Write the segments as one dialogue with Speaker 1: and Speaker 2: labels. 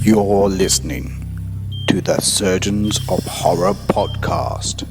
Speaker 1: You're listening to the Surgeons of Horror podcast.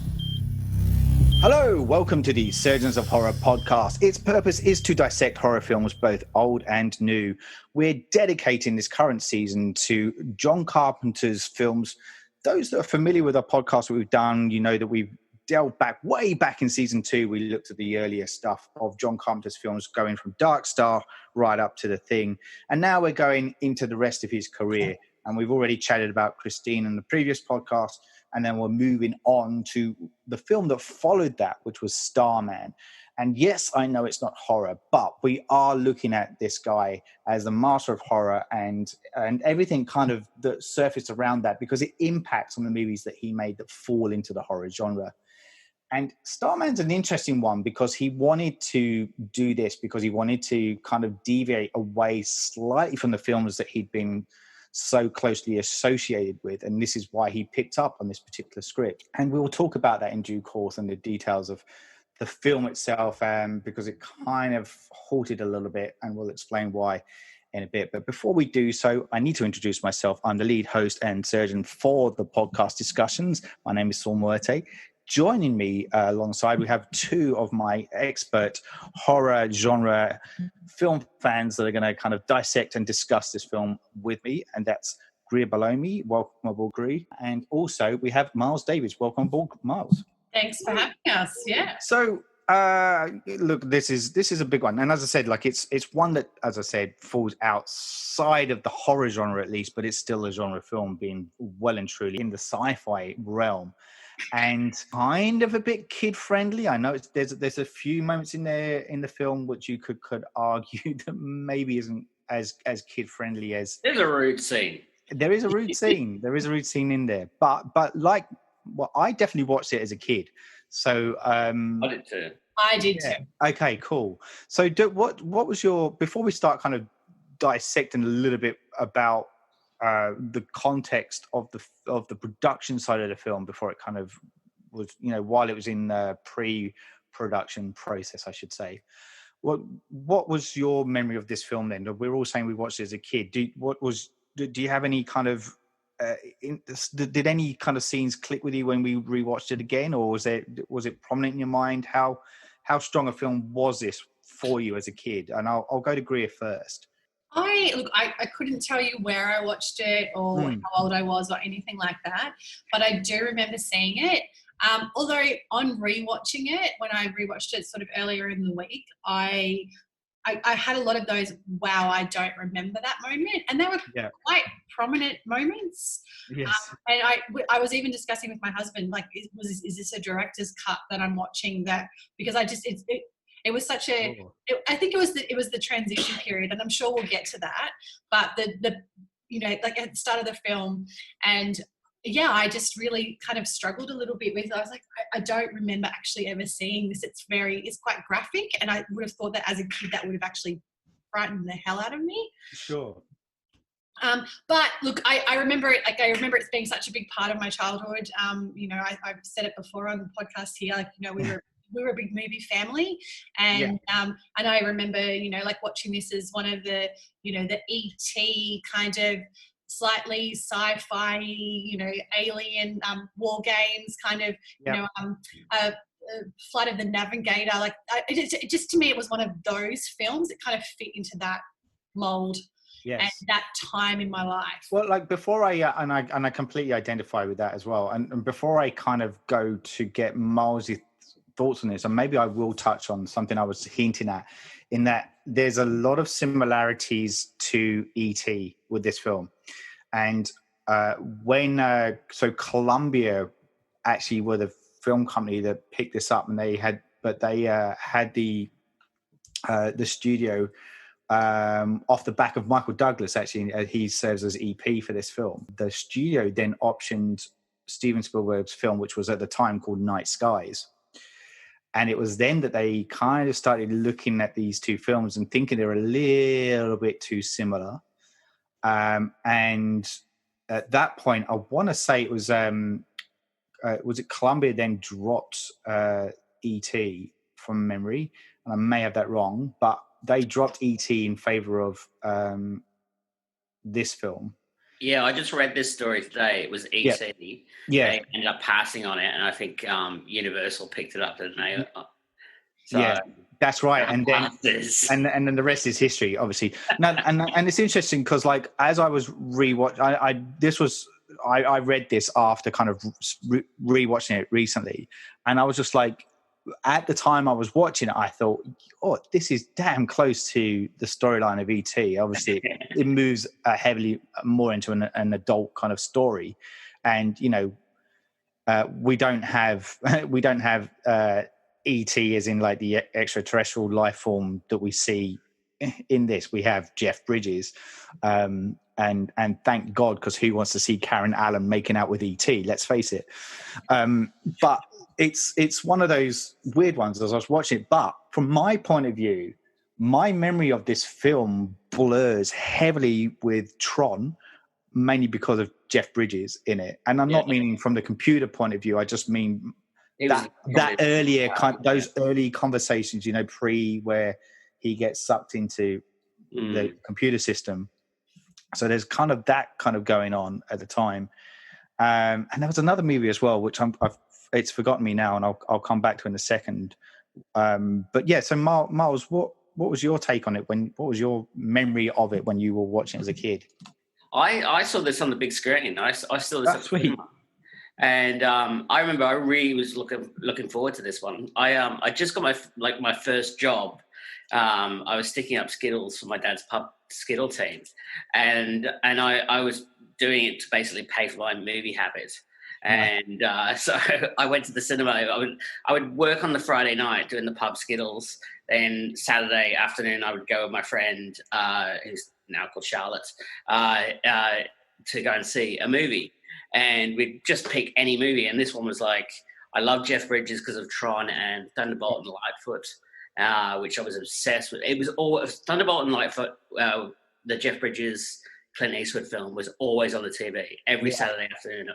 Speaker 1: Hello, welcome to the Surgeons of Horror podcast. Its purpose is to dissect horror films, both old and new. We're dedicating this current season to John Carpenter's films. Those that are familiar with our podcast that we've done, you know that we've delved back, way back in season 2, we looked at the earlier stuff of John Carpenter's films, going from Dark Star right up to The Thing. And now we're going into the rest of his career. And we've already chatted about Christine in the previous podcast. And then we're moving on to the film that followed that, which was Starman. And yes, I know it's not horror, but we are looking at this guy as the master of horror and everything kind of that surfaced around that, because it impacts on the movies that he made that fall into the horror genre. And Starman's an interesting one because he wanted to do this because he wanted to kind of deviate away slightly from the films that he'd been so closely associated with. And this is why he picked up on this particular script. And we'll talk about that in due course and the details of the film itself, because it kind of halted a little bit, and we'll explain why in a bit. But before we do so, I need to introduce myself. I'm the lead host and surgeon for the podcast discussions. My name is Saul Muerte. Joining me alongside, we have two of my expert horror genre film fans that are going to kind of dissect and discuss this film with me, and that's Greer below me. Welcome aboard, Greer. And also we have Miles Davies. Welcome aboard, Miles.
Speaker 2: Thanks for having us. Yeah.
Speaker 1: So, look, this is a big one, and as I said, like it's one that, as I said, falls outside of the horror genre at least, but it's still a genre film, being well and truly in the sci-fi realm. And kind of a bit kid friendly. I know there's a few moments in there in the film which you could argue that maybe isn't as kid friendly as.
Speaker 3: There's a rude scene.
Speaker 1: There is a rude scene. There is a rude scene in there. But like, well, I definitely watched it as a kid. So
Speaker 3: I did too.
Speaker 2: I did too.
Speaker 1: Okay, cool. So what was your, before we start kind of dissecting a little bit about the context of the production side of the film, before it kind of was, while it was in the pre-production process, I should say. What was your memory of this film then? We're all saying we watched it as a kid. Do you have any kind of did any kind of scenes click with you when we rewatched it again, or was it prominent in your mind? How strong a film was this for you as a kid? And I'll go to Greer first.
Speaker 2: I couldn't tell you where I watched it or how old I was or anything like that, but I do remember seeing it. Although on rewatching it, when I rewatched it sort of earlier in the week, I had a lot of those, wow, I don't remember that moment. And they were quite prominent moments.
Speaker 1: Yes.
Speaker 2: And I was even discussing with my husband, like, is this a director's cut that I'm watching? That because it was such a. I think it was the transition period, and I'm sure we'll get to that. But the like at the start of the film, and I just really kind of struggled a little bit with. I was like, I don't remember actually ever seeing this. It's quite graphic, and I would have thought that as a kid that would have actually frightened the hell out of me.
Speaker 1: Sure.
Speaker 2: But look, I remember it. Like, I remember it being such a big part of my childhood. I've said it before on the podcast here. Like, we were a big movie family, and I remember, like watching this as one of the, the E.T. kind of slightly sci-fi, alien war games kind of, Flight of the Navigator. Like, it just to me, it was one of those films that kind of fit into that mold.
Speaker 1: Yes.
Speaker 2: And that time in my life.
Speaker 1: Well, like before I completely identify with that as well. And before I kind of go to get Miles' thoughts on this, and maybe I will touch on something I was hinting at, in that there's a lot of similarities to E.T. with this film. And so Columbia actually were the film company that picked this up, and they had the studio off the back of Michael Douglas. Actually, he serves as EP for this film. The studio then optioned Steven Spielberg's film, which was at the time called Night Skies. And it was then that they kind of started looking at these two films and thinking they're a little bit too similar. And at that point, I want to say it was it Columbia then dropped E.T. from memory, and I may have that wrong, but they dropped E.T. in favor of this film.
Speaker 3: Yeah, I just read this story today. It was E.T.
Speaker 1: Yeah.
Speaker 3: They ended up passing on it, and I think Universal picked it up, didn't they? So,
Speaker 1: yeah, that's right. And then the rest is history, obviously. Now, and it's interesting because, like, as I was I read this after kind of rewatching it recently, and I was just like, at the time I was watching it, I thought, oh, this is damn close to the storyline of E.T. Obviously, it moves heavily more into an adult kind of story, and we don't have E.T. as in like the extraterrestrial life form that we see in this. We have Jeff Bridges, and thank God, because who wants to see Karen Allen making out with E.T.? Let's face it. But it's one of those weird ones as I was watching it. But from my point of view, my memory of this film blurs heavily with Tron, mainly because of Jeff Bridges in it. And I'm not meaning from the computer point of view. I just mean those early conversations, pre where he gets sucked into the computer system. So there's kind of that kind of going on at the time. And there was another movie as well, which it's forgotten me now, and I'll come back to in a second. But yeah, so Miles, what was your take on it? What was your memory of it when you were watching it as a kid?
Speaker 3: I saw this on the big screen. I saw this. That's sweet. And I remember I really was looking forward to this one. I just got my first job. I was sticking up Skittles for my dad's pub Skittle team, and I was doing it to basically pay for my movie habits. And so I went to the cinema. I would work on the Friday night doing the pub Skittles. Then Saturday afternoon I would go with my friend, who's now called Charlotte, to go and see a movie. And we'd just pick any movie. And this one was like, I love Jeff Bridges because of Tron and Thunderbolt and Lightfoot, which I was obsessed with. It was all Thunderbolt and Lightfoot, the Jeff Bridges Clint Eastwood film, was always on the TV every Saturday afternoon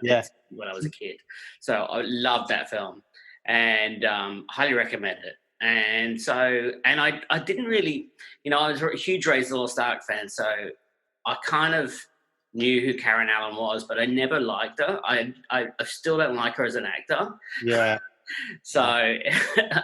Speaker 3: when I was a kid. So I loved that film and highly recommend it. And so, and I didn't really, I was a huge Raiders of the Lost Ark fan, so I kind of knew who Karen Allen was, but I never liked her. I still don't like her as an actor.
Speaker 1: Yeah.
Speaker 3: So,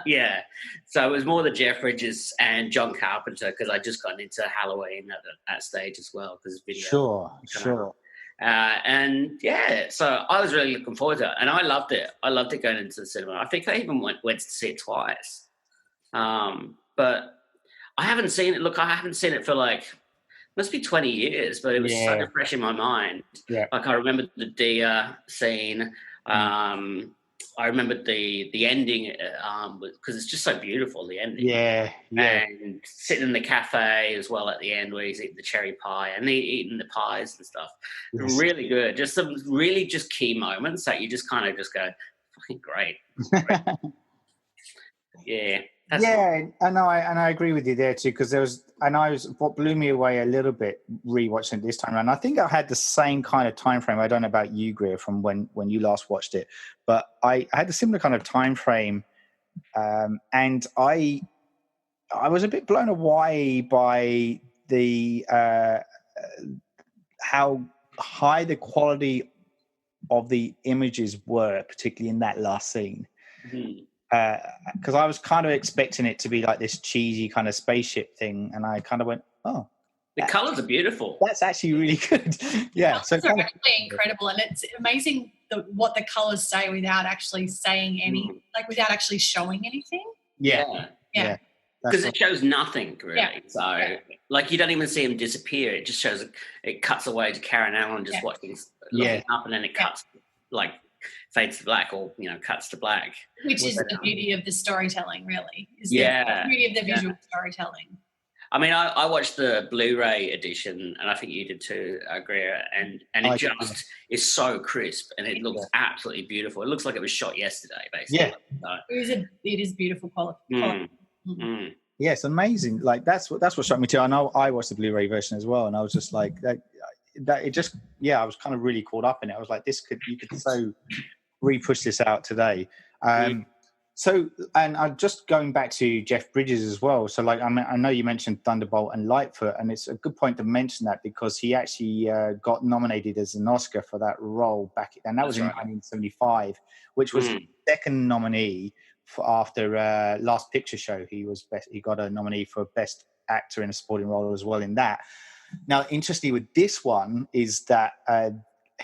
Speaker 3: yeah. So it was more the Jeff Bridges and John Carpenter, because I just got into Halloween at that stage as well, because video.
Speaker 1: Sure.
Speaker 3: And yeah, so I was really looking forward to it, and I loved it. I loved it going into the cinema. I think I even went to see it twice. But I haven't seen it. Look, I haven't seen it for must be 20 years, but it was so fresh in my mind.
Speaker 1: Yeah.
Speaker 3: Like I remember the deer scene. I remember the ending because it's just so beautiful, the ending.
Speaker 1: Yeah.
Speaker 3: And sitting in the cafe as well at the end where he's eating the cherry pie and eating the pies and stuff. Yes. Really good. Just some really just key moments that you just kind of just go, fucking great. Yeah.
Speaker 1: And I agree with you there too, because what blew me away a little bit rewatching it this time around. I think I had the same kind of time frame. I don't know about you, Greer, from when you last watched it, but I had a similar kind of time frame, and I was a bit blown away by the how high the quality of the images were, particularly in that last scene.
Speaker 3: Mm-hmm.
Speaker 1: Because I was kind of expecting it to be like this cheesy kind of spaceship thing, and I kind of went, "Oh,
Speaker 3: the colors are beautiful.
Speaker 1: That's actually really good." Yeah,
Speaker 2: so they're actually incredible, and it's amazing what the colors say without actually saying without actually showing anything.
Speaker 1: Yeah.
Speaker 3: Because it shows nothing really. Yeah. So, you don't even see him disappear. It just shows. It cuts away to Karen Allen just watching up, and then it cuts fades to black, or cuts to black,
Speaker 2: which is the beauty of the storytelling, really. The beauty of the visual storytelling.
Speaker 3: I mean, I watched the Blu-ray edition, and I think you did too, Greer, and it just is so crisp, and it looks absolutely beautiful. It looks like it was shot yesterday, basically.
Speaker 1: Yeah,
Speaker 2: it is beautiful quality.
Speaker 1: Yeah, it's amazing. That's what struck me too. I know I watched the Blu-ray version as well, and I was just like that. It just I was kind of really caught up in it. I was like, you could so re-push this out today. So, and I'm just going back to Jeff Bridges as well. So, like, I mean, I know you mentioned Thunderbolt and Lightfoot, and it's a good point to mention that because he actually got nominated as an Oscar for that role back, and that was in 1975, which was the second nominee after Last Picture Show. He got a nominee for Best Actor in a Supporting Role as well in that. Now, interestingly, with this one is that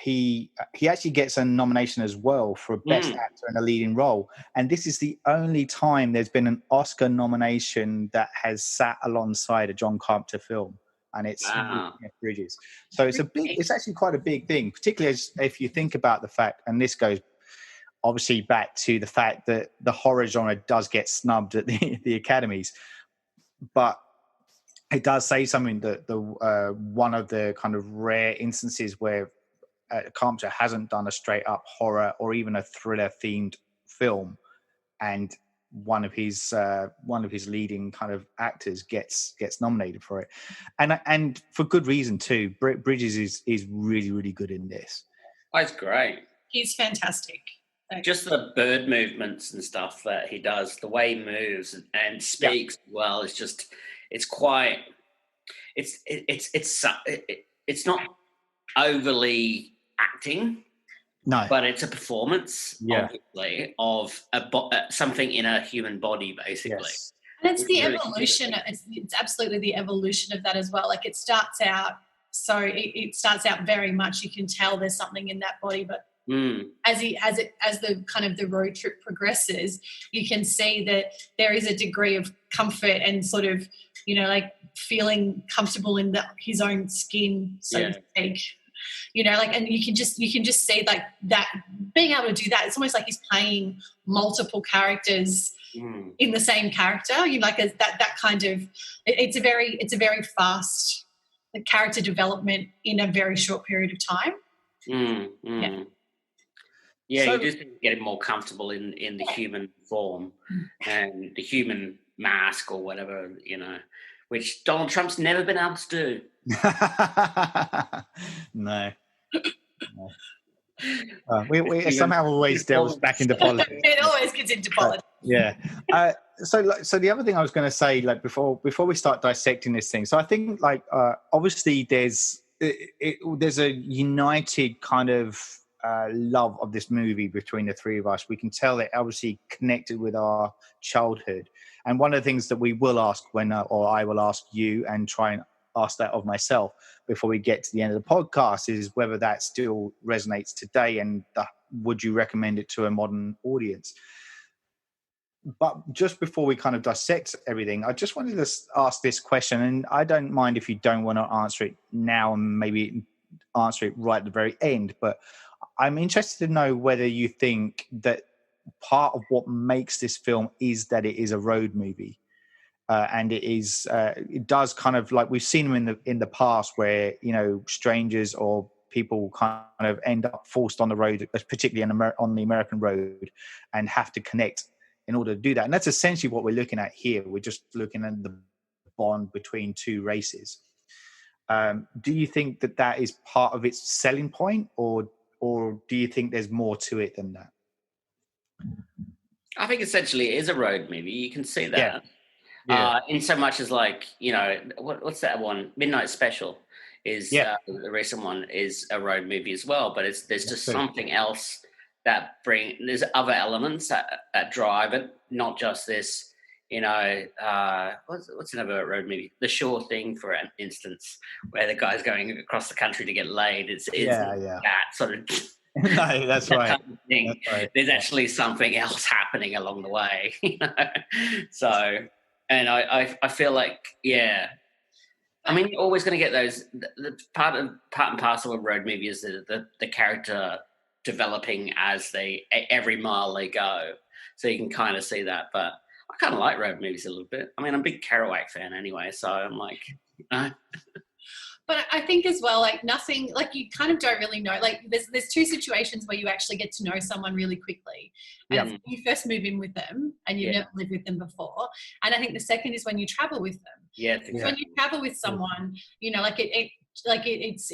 Speaker 1: he actually gets a nomination as well for Best Actor in a Leading Role, and this is the only time there's been an Oscar nomination that has sat alongside a John Carpenter film, and it's Jeff Bridges. So it's actually quite a big thing, particularly if you think about the fact, and this goes obviously back to the fact that the horror genre does get snubbed at the Academies, but it does say something that the one of the kind of rare instances where Carpenter hasn't done a straight up horror or even a thriller themed film, and one of his leading kind of actors gets nominated for it, and for good reason too. Bridges is really, really good in this.
Speaker 3: Oh, it's great.
Speaker 2: He's fantastic.
Speaker 3: Just the bird movements and stuff that he does, the way he moves and speaks well, it's just, it's quite, it's not overly acting,
Speaker 1: no,
Speaker 3: but it's a performance, obviously, of something in a human body, basically.
Speaker 2: Yes. And it's the evolution. It's absolutely the evolution of that as well. Like, it starts out, so it starts out very much, you can tell there's something in that body, but as the kind of the road trip progresses, you can see that there is a degree of comfort and sort of, you know, like feeling comfortable in his own skin, so to speak. You know, like, and you can just see like that, being able to do that. It's almost like he's playing multiple characters in the same character. You know, like that kind of. It's a very fast character development in a very short period of time.
Speaker 3: Yeah, so, you just get him more comfortable in the human form and the human mask or whatever, you know, which Donald Trump's never been able to do.
Speaker 1: No. We somehow always delves back into politics.
Speaker 2: It always gets into politics.
Speaker 1: So the other thing I was going to say, like before we start dissecting this thing, so I think like obviously there's a united kind of love of this movie between the three of us. We can tell it obviously connected with our childhood, and one of the things that we will ask or I will ask you and try and ask that of myself before we get to the end of the podcast is whether that still resonates today, and would you recommend it to a modern audience? But just before we kind of dissect everything, I just wanted to ask this question, and I don't mind if you don't want to answer it now and maybe answer it right at the very end, but I'm interested to know whether you think that part of what makes this film is that it is a road movie. And it does kind of, like we've seen them in the past where, you know, strangers or people kind of end up forced on the road, particularly on the American road, and have to connect in order to do that. And that's essentially what we're looking at here. We're just looking at the bond between two races. Do you think that is part of its selling point, or do you think there's more to it than that?
Speaker 3: I think essentially it is a road movie. You can see that. Yeah. In so much as, like, you know, what's that one? Midnight Special is the recent one is a road movie as well, but there's just something else that there's other elements that drive it, not just this, you know, what's another road movie? The Sure Thing, for instance, where the guy's going across the country to get laid. It's that sort of.
Speaker 1: No, that's right.
Speaker 3: Kind of thing. That's right. There's actually something else happening along the way, you know. So. And I feel like, I mean, you're always going to get those. The part and parcel of road movie is the character developing as every mile they go. So you can kind of see that. But I kind of like road movies a little bit. I mean, I'm a big Kerouac fan anyway, so I'm like,
Speaker 2: But I think as well, like nothing, like you kind of don't really know. Like there's two situations where you actually get to know someone really quickly. And that's when you first move in with them and you've never lived with them before. And I think the second is when you travel with them.
Speaker 3: Yeah.
Speaker 2: When you travel with someone, you know, like like it's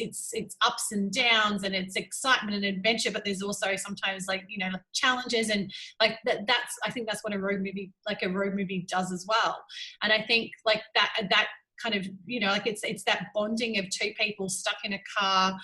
Speaker 2: ups and downs, and it's excitement and adventure, but there's also sometimes like, you know, challenges, and like that's I think that's what a road movie does as well. And I think like that kind of, you know, like it's that bonding of two people stuck in a car,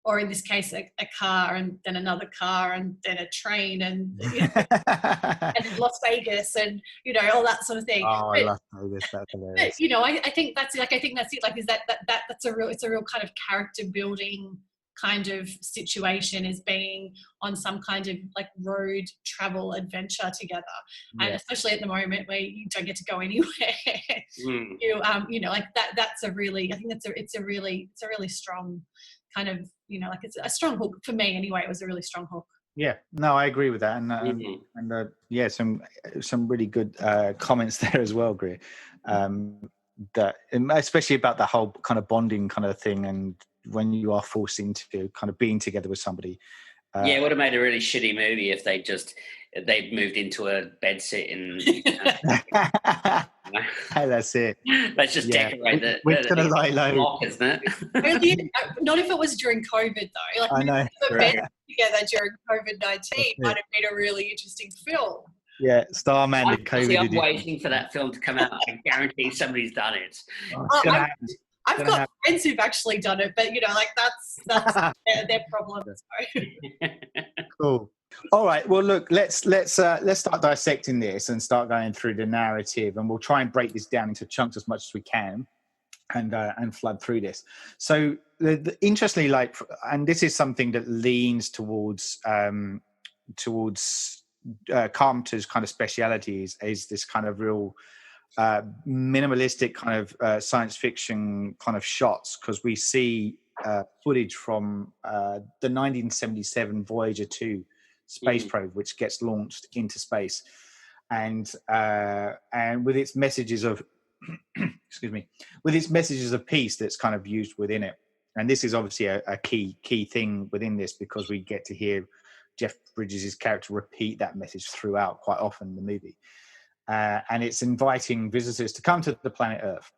Speaker 2: or in this case a car, and then another car, and then a train, and you know, and Las Vegas, and you know, all that sort of thing.
Speaker 1: I love Vegas. That's hilarious.
Speaker 2: But, you know, I think that's it. Like, I think that's it. Like, is that's a real kind of character building kind of situation, is being on some kind of like road travel adventure together. And especially at the moment where you don't get to go anywhere, you know, like that's a really, I think it's a really strong kind of, you know, like it's a strong hook for me anyway. It was a really strong hook.
Speaker 1: Yeah, no, I agree with that, and yeah, some really good comments there as well, Greer. That especially about the whole kind of bonding kind of thing, and when you are forced into kind of being together with somebody.
Speaker 3: It would have made a really shitty movie if they'd moved into a bed sit and.
Speaker 1: Hey, that's it.
Speaker 3: Let's just decorate it.
Speaker 1: We're gonna lie low,
Speaker 3: isn't it?
Speaker 2: Really, not if it was during COVID though. Like,
Speaker 1: I know.
Speaker 2: Bed together during COVID-19 might have been a really interesting film.
Speaker 1: Yeah, Starman did COVID.
Speaker 3: I'm waiting for that film to come out. I guarantee somebody's done it.
Speaker 2: I've got friends who've actually done it, but you know, like that's their problem.
Speaker 1: Cool. All right. Well, look, let's start dissecting this and start going through the narrative, and we'll try and break this down into chunks as much as we can, and flood through this. So, interestingly, like, and this is something that leans towards Carpenter's kind of specialities, is this kind of real minimalistic kind of science fiction kind of shots, because we see footage from the 1977 Voyager 2 space probe, which gets launched into space, and with its messages of with its messages of peace that's kind of used within it. And this is obviously a key thing within this, because we get to hear Jeff Bridges' character repeat that message throughout quite often in the movie. And it's inviting visitors to come to the planet Earth.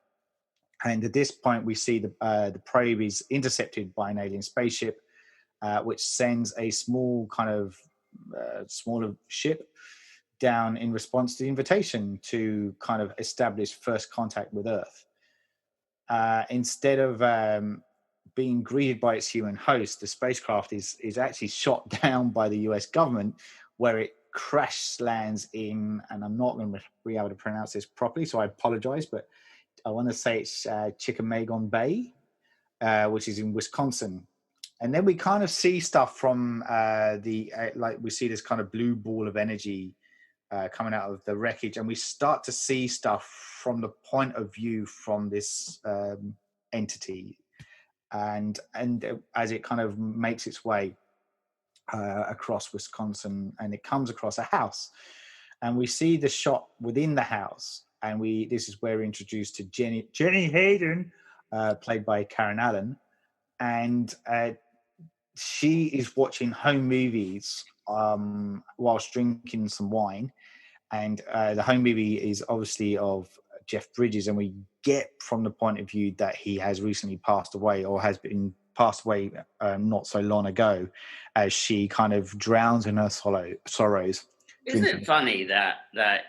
Speaker 1: And at this point, we see the probe is intercepted by an alien spaceship, which sends a small kind of smaller ship down in response to the invitation to kind of establish first contact with Earth. Instead of being greeted by its human host, the spacecraft is actually shot down by the US government, where it crash lands in, and I'm not going to be able to pronounce this properly, so I apologize, but I want to say it's Chickamauga Bay, which is in Wisconsin. And then we kind of see stuff from like we see this kind of blue ball of energy coming out of the wreckage, and we start to see stuff from the point of view from this entity, and as it kind of makes its way across Wisconsin, and it comes across a house, and we see the shot within the house, and this is where we're introduced to Jenny Hayden, played by Karen Allen, and she is watching home movies whilst drinking some wine, and the home movie is obviously of Jeff Bridges, and we get from the point of view that he has recently passed away, or has been passed away not so long ago, as she kind of drowns in her sorrows.
Speaker 3: Isn't it funny that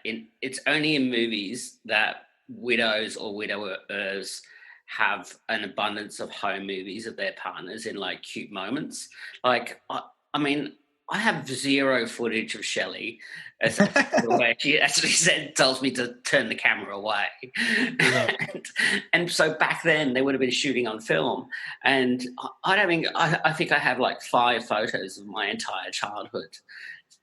Speaker 3: it's only in movies that widows or widowers have an abundance of home movies of their partners in like cute moments? Like, I mean, I have zero footage of Shelley where she actually tells me to turn the camera away. Yeah. and so back then they would have been shooting on film. And I think I have like 5 photos of my entire childhood.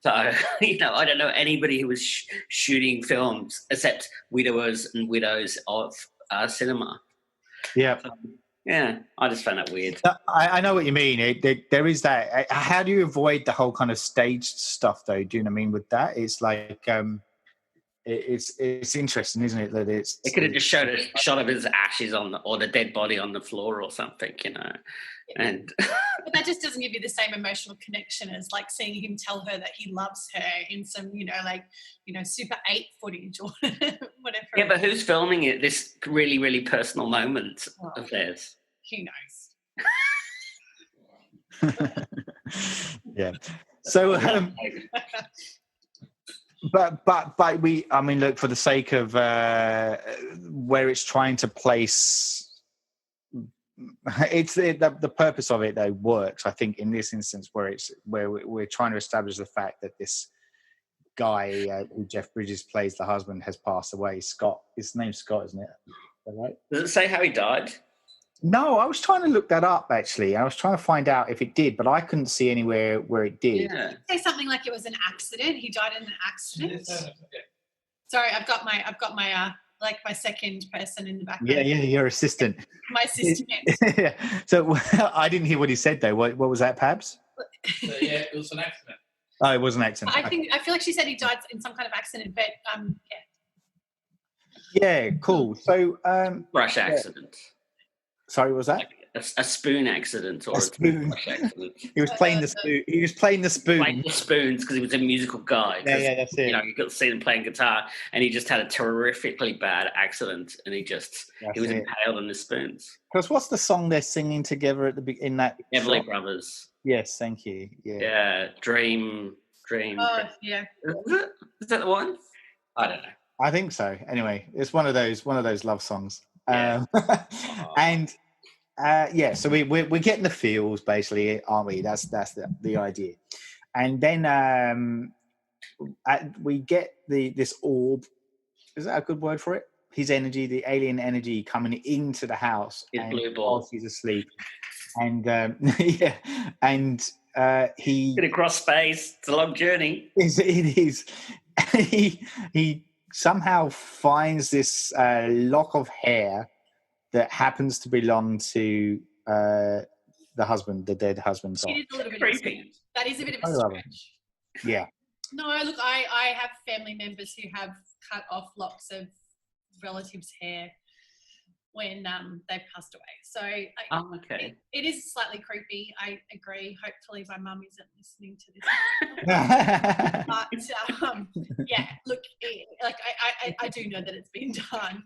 Speaker 3: So, you know, I don't know anybody who was shooting films except widowers and widows of cinema.
Speaker 1: Yeah.
Speaker 3: Yeah, I just found that weird.
Speaker 1: I know what you mean. There is that. How do you avoid the whole kind of staged stuff, though? Do you know what I mean with that? It's like, it's interesting, isn't it? That
Speaker 3: they could have just showed a shot of his ashes or the dead body on the floor or something, you know. And
Speaker 2: but that just doesn't give you the same emotional connection as like seeing him tell her that he loves her in some, you know, like, you know, Super 8 footage or whatever.
Speaker 3: Yeah, but who's filming it? This really, really personal moment of theirs.
Speaker 2: Who knows?
Speaker 1: Yeah. So, but I mean, look, for the sake of where it's trying to place, the purpose of it though works. I think in this instance where we're trying to establish the fact that this guy who Jeff Bridges plays, the husband, has passed away. Scott, his name's Scott, isn't it? Is that right?
Speaker 3: Does it say how he died?
Speaker 1: No, I was trying to look that up actually. I was trying to find out if it did, but I couldn't see anywhere where it did.
Speaker 3: Yeah.
Speaker 2: Say something like it was an accident. He died in an accident. Sorry, I've got my like my second person in the background.
Speaker 1: Yeah, your assistant.
Speaker 2: My assistant.
Speaker 1: Yeah. So I didn't hear what he said though. What was that, Pabs?
Speaker 4: Yeah, it was an accident.
Speaker 1: Oh, it was an accident.
Speaker 2: I feel like she said he died in some kind of accident, but
Speaker 1: Yeah, cool. So
Speaker 3: Brush accident.
Speaker 1: Sorry, what was that?
Speaker 3: Like a spoon accident or
Speaker 1: A spoon.
Speaker 3: brush accident.
Speaker 1: He was playing the spoon. He was playing the spoon.
Speaker 3: Playing the spoons because he was a musical guy.
Speaker 1: Yeah, that's it.
Speaker 3: You know, you got to see him playing guitar, and he just had a terrifically bad accident, and he was impaled on the spoons.
Speaker 1: Because what's the song they're singing together at the in that?
Speaker 3: Everly
Speaker 1: shot?
Speaker 3: Brothers.
Speaker 1: Yes, thank you. Yeah.
Speaker 3: Yeah, Dream.
Speaker 2: oh yeah.
Speaker 3: Is that the one? I don't know.
Speaker 1: I think so. Anyway, it's one of those love songs.
Speaker 3: Yeah.
Speaker 1: And so we're getting the feels basically, aren't we? That's the idea. And then we get this orb. Is that a good word for it? His energy, the alien energy, coming into the house
Speaker 3: Blue ball.
Speaker 1: whilst he's asleep. And he
Speaker 3: Been across space. It's a long journey.
Speaker 1: It is. He somehow finds this lock of hair that happens to belong to the husband, the dead husband.
Speaker 2: It is a little bit
Speaker 3: Creepy.
Speaker 2: That is a bit of
Speaker 1: I
Speaker 2: a
Speaker 1: love it.
Speaker 2: stretch.
Speaker 1: Yeah.
Speaker 2: No, look, I have family members who have cut off locks of relatives' hair when they've passed away. So
Speaker 3: Okay.
Speaker 2: it is slightly creepy. I agree. Hopefully my mum isn't listening to this. But yeah, look, I do know that it's been done.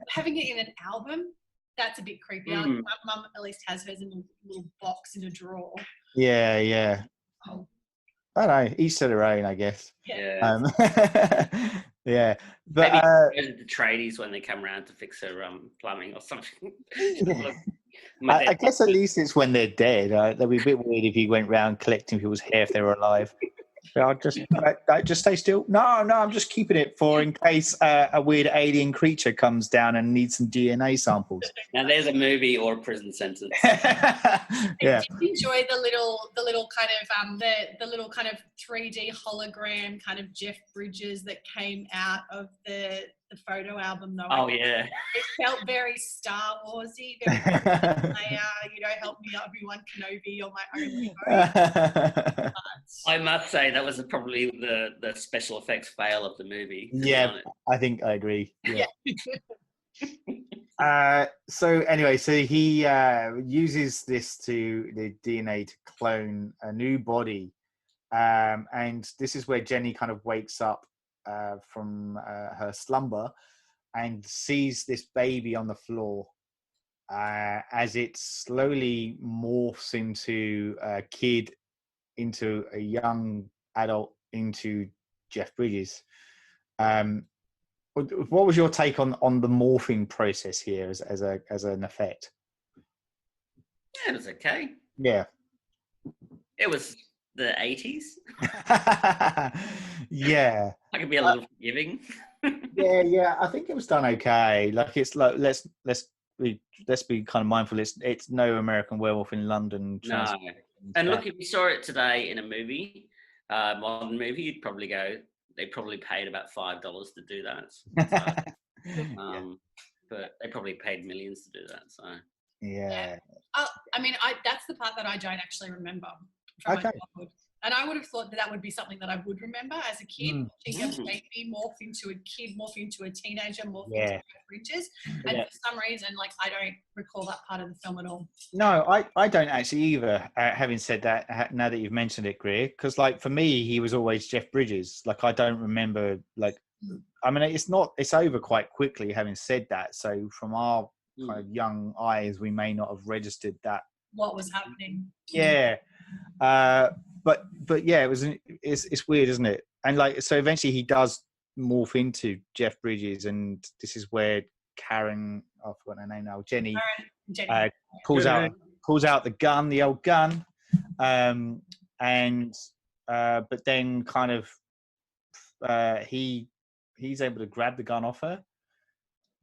Speaker 2: Having it in an album, that's a bit creepy. My mum at least has hers in a little box in a drawer.
Speaker 1: Yeah.
Speaker 2: Oh.
Speaker 1: I don't know. Each to their own, I guess.
Speaker 3: Yeah.
Speaker 1: Yeah. But
Speaker 3: maybe the tradies when they come around to fix her plumbing or something.
Speaker 1: I guess at least it's when they're dead. That'd be a bit weird if you went around collecting people's hair if they were alive. But I just stay still. No, I'm just keeping it for in case a weird alien creature comes down and needs some DNA samples.
Speaker 3: Now there's a movie or a prison sentence.
Speaker 1: Yeah.
Speaker 2: Did you enjoy the little kind of the little kind of 3D hologram kind of Jeff Bridges that came out of the photo album though?
Speaker 3: Oh yeah.
Speaker 2: It felt very Star Warsy, very Leia, help me Obi-Wan Kenobi on my own remote.
Speaker 3: I must say that was probably the special effects fail of the movie.
Speaker 1: Yeah, I think I agree. Yeah. So anyway, so he uses the DNA to clone a new body, and this is where Jenny kind of wakes up from her slumber and sees this baby on the floor as it slowly morphs into a kid, into a young adult, into Jeff Bridges. What was your take on the morphing process here as an effect?
Speaker 3: Yeah, it was okay.
Speaker 1: Yeah.
Speaker 3: It was the 80s.
Speaker 1: Yeah.
Speaker 3: I could be a little forgiving.
Speaker 1: Yeah. I think it was done okay. Like it's like let's be kind of mindful. It's no American Werewolf in London.
Speaker 3: No. And look, if you saw it today in a movie, modern movie, you'd probably go. They probably paid about $5 to do that. So, but they probably paid millions to do that. So
Speaker 1: yeah.
Speaker 2: I mean, that's the part that I don't actually remember from my childhood. And I would have thought that would be something that I would remember as a kid, watching a baby morph into a kid, morph into a teenager, morph into Bridges. And for some reason, I don't recall that part of the film at all. No,
Speaker 1: I don't actually either. Having said that, now that you've mentioned it, Greer, because for me, he was always Jeff Bridges. I don't remember, I mean, it's over quite quickly, having said that. So from our kind of young eyes, we may not have registered that.
Speaker 2: What was happening?
Speaker 1: Yeah. But yeah, it's weird, isn't it? And like, so eventually he does morph into Jeff Bridges, and this is where Karen, I forgot her name now, Jenny. pulls out the gun, the old gun, but then kind of he's able to grab the gun off her,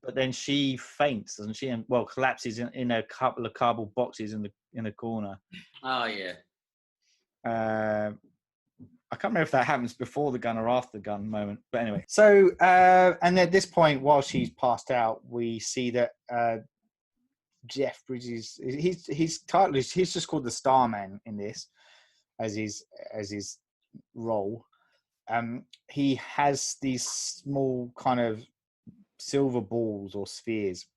Speaker 1: but then she faints, doesn't she? And collapses in a couple of cardboard boxes in the corner.
Speaker 3: Oh yeah.
Speaker 1: I can't remember if that happens before the gun or after the gun moment, but anyway. So, and at this point, while she's passed out, we see that Jeff Bridges, his title is, he's just called the Starman in this, as his role. He has these small kind of silver balls or spheres,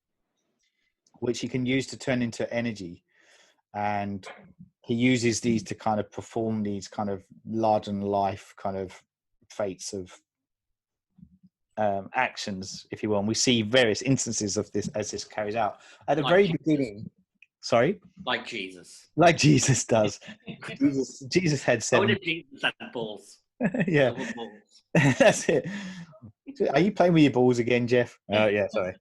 Speaker 1: which he can use to turn into energy, and he uses these to kind of perform these kind of larger than life kind of fates of actions, if you will. And we see various instances of this as this carries out. At the very beginning, sorry?
Speaker 3: Like Jesus.
Speaker 1: Like Jesus does. Jesus had 7.
Speaker 3: What if Jesus had balls?
Speaker 1: Yeah.
Speaker 3: Balls.
Speaker 1: That's it. Are you playing with your balls again, Jeff? Oh, yeah, sorry.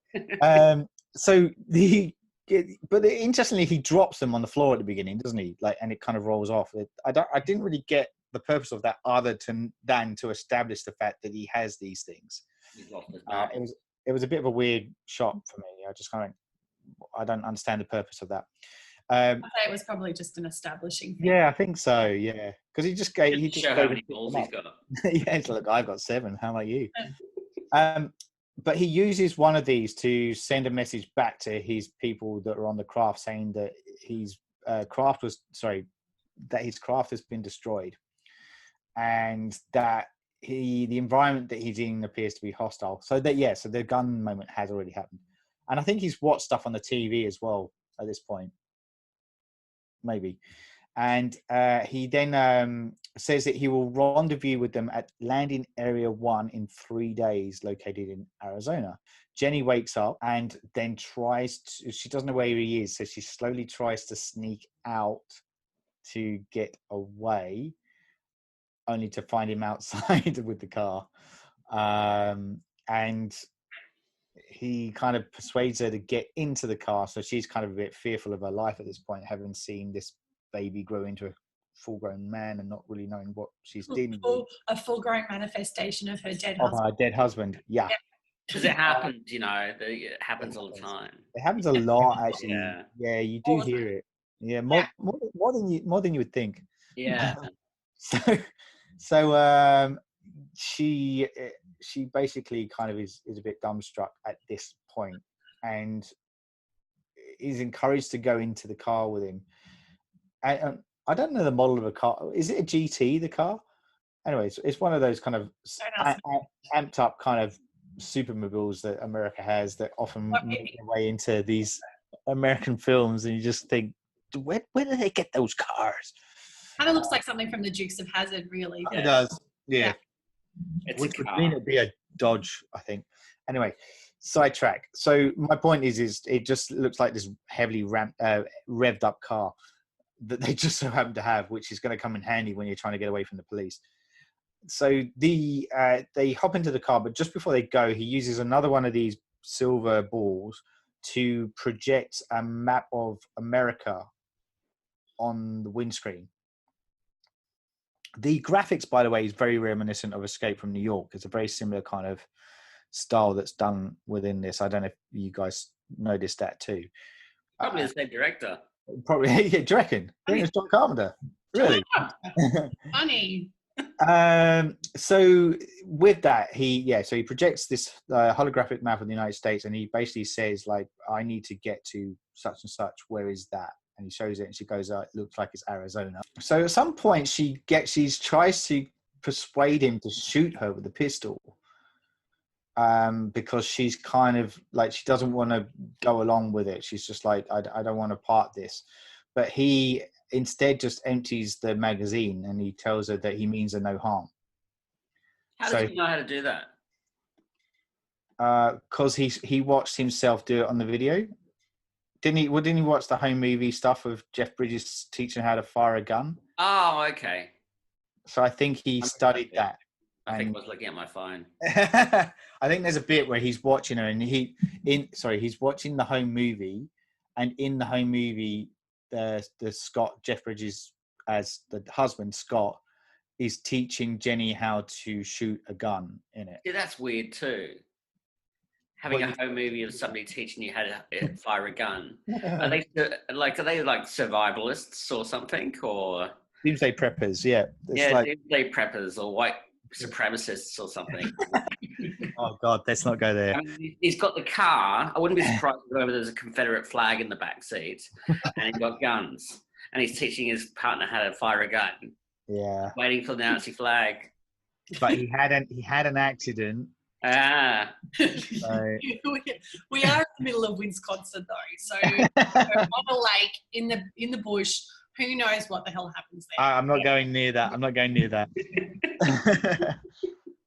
Speaker 1: But interestingly, he drops them on the floor at the beginning, doesn't he? Like, and it kind of rolls off. I didn't really get the purpose of that other than to establish the fact that he has these things. It was a bit of a weird shot for me. I don't understand the purpose of that.
Speaker 2: I'd say it was probably just an establishing thing.
Speaker 1: Yeah, I think so. Yeah, because he just gave
Speaker 3: how many balls he's got.
Speaker 1: Yeah, it's like, I've got 7. How about you? But he uses one of these to send a message back to his people that are on the craft, saying that his craft has been destroyed, and that the environment that he's in appears to be hostile. So the gun moment has already happened, and I think he's watched stuff on the TV as well at this point, maybe. And he then says that he will rendezvous with them at landing area 1 in 3 days, located in Arizona. Jenny wakes up and then she doesn't know where he is, so she slowly tries to sneak out to get away, only to find him outside with the car. And he kind of persuades her to get into the car, so she's kind of a bit fearful of her life at this point, having seen this baby grow into a full-grown man and not really knowing what she's dealing with.
Speaker 2: A full-grown manifestation of her dead husband.
Speaker 1: Of her dead husband, yeah.
Speaker 3: Because it happens, it happens all the time.
Speaker 1: It happens a lot, actually. Yeah, you do hear it. Yeah, more than you would think.
Speaker 3: Yeah.
Speaker 1: So she basically kind of is a bit dumbstruck at this point, and is encouraged to go into the car with him. And I don't know the model of a car. Is it a GT, the car? Anyway, it's one of those kind of amped up kind of supermobiles that America has that often make their way into these American films, and you just think, where do they get those cars?
Speaker 2: Kind of looks like something from the Dukes of Hazzard, really.
Speaker 1: It does, yeah.
Speaker 3: It's
Speaker 1: would mean it'd be a Dodge, I think. Anyway, sidetrack. So my point is it just looks like this heavily revved up car that they just so happen to have, which is going to come in handy when you're trying to get away from the police. So they hop into the car, but just before they go, he uses another one of these silver balls to project a map of America on the windscreen. The graphics, by the way, is very reminiscent of Escape from New York. It's a very similar kind of style that's done within this. I don't know if you guys noticed that too.
Speaker 3: Probably the same director.
Speaker 1: Probably, yeah, do you reckon? I think it's John Carpenter. Really?
Speaker 2: Funny.
Speaker 1: So with that, so he projects this holographic map of the United States, and he basically says, like, I need to get to such and such. Where is that? And he shows it, and she goes, it looks like it's Arizona. So at some point, she tries to persuade him to shoot her with a pistol, because she's kind of like, she doesn't want to go along with it. She's just like, I don't want to part this. But he instead just empties the magazine, and he tells her that he means her no harm.
Speaker 3: How does he know how to do that?
Speaker 1: Because he watched himself do it on the video. Didn't he watch the home movie stuff of Jeff Bridges teaching how to fire a gun?
Speaker 3: Oh, okay.
Speaker 1: So I think he studied that.
Speaker 3: I think I was looking at my phone.
Speaker 1: I think there's a bit where he's watching her, and he's watching the home movie, and in the home movie, the Jeff Bridges as the husband Scott is teaching Jenny how to shoot a gun in it.
Speaker 3: Yeah, that's weird too. Having a home movie of somebody teaching you how to fire a gun. Are they like survivalists or something, or
Speaker 1: Doomsday preppers? Yeah,
Speaker 3: doomsday preppers or white supremacists or something.
Speaker 1: Oh God, let's not go there.
Speaker 3: I mean, he's got the car. I wouldn't be surprised if there's a Confederate flag in the back seat, and he's got guns, and he's teaching his partner how to fire a gun.
Speaker 1: Yeah,
Speaker 3: waiting for the Nazi flag.
Speaker 1: But he had an accident.
Speaker 3: Ah.
Speaker 2: We are in the middle of Wisconsin though, so we're on a lake in the bush. Who knows what the hell happens there?
Speaker 1: I'm not going near that.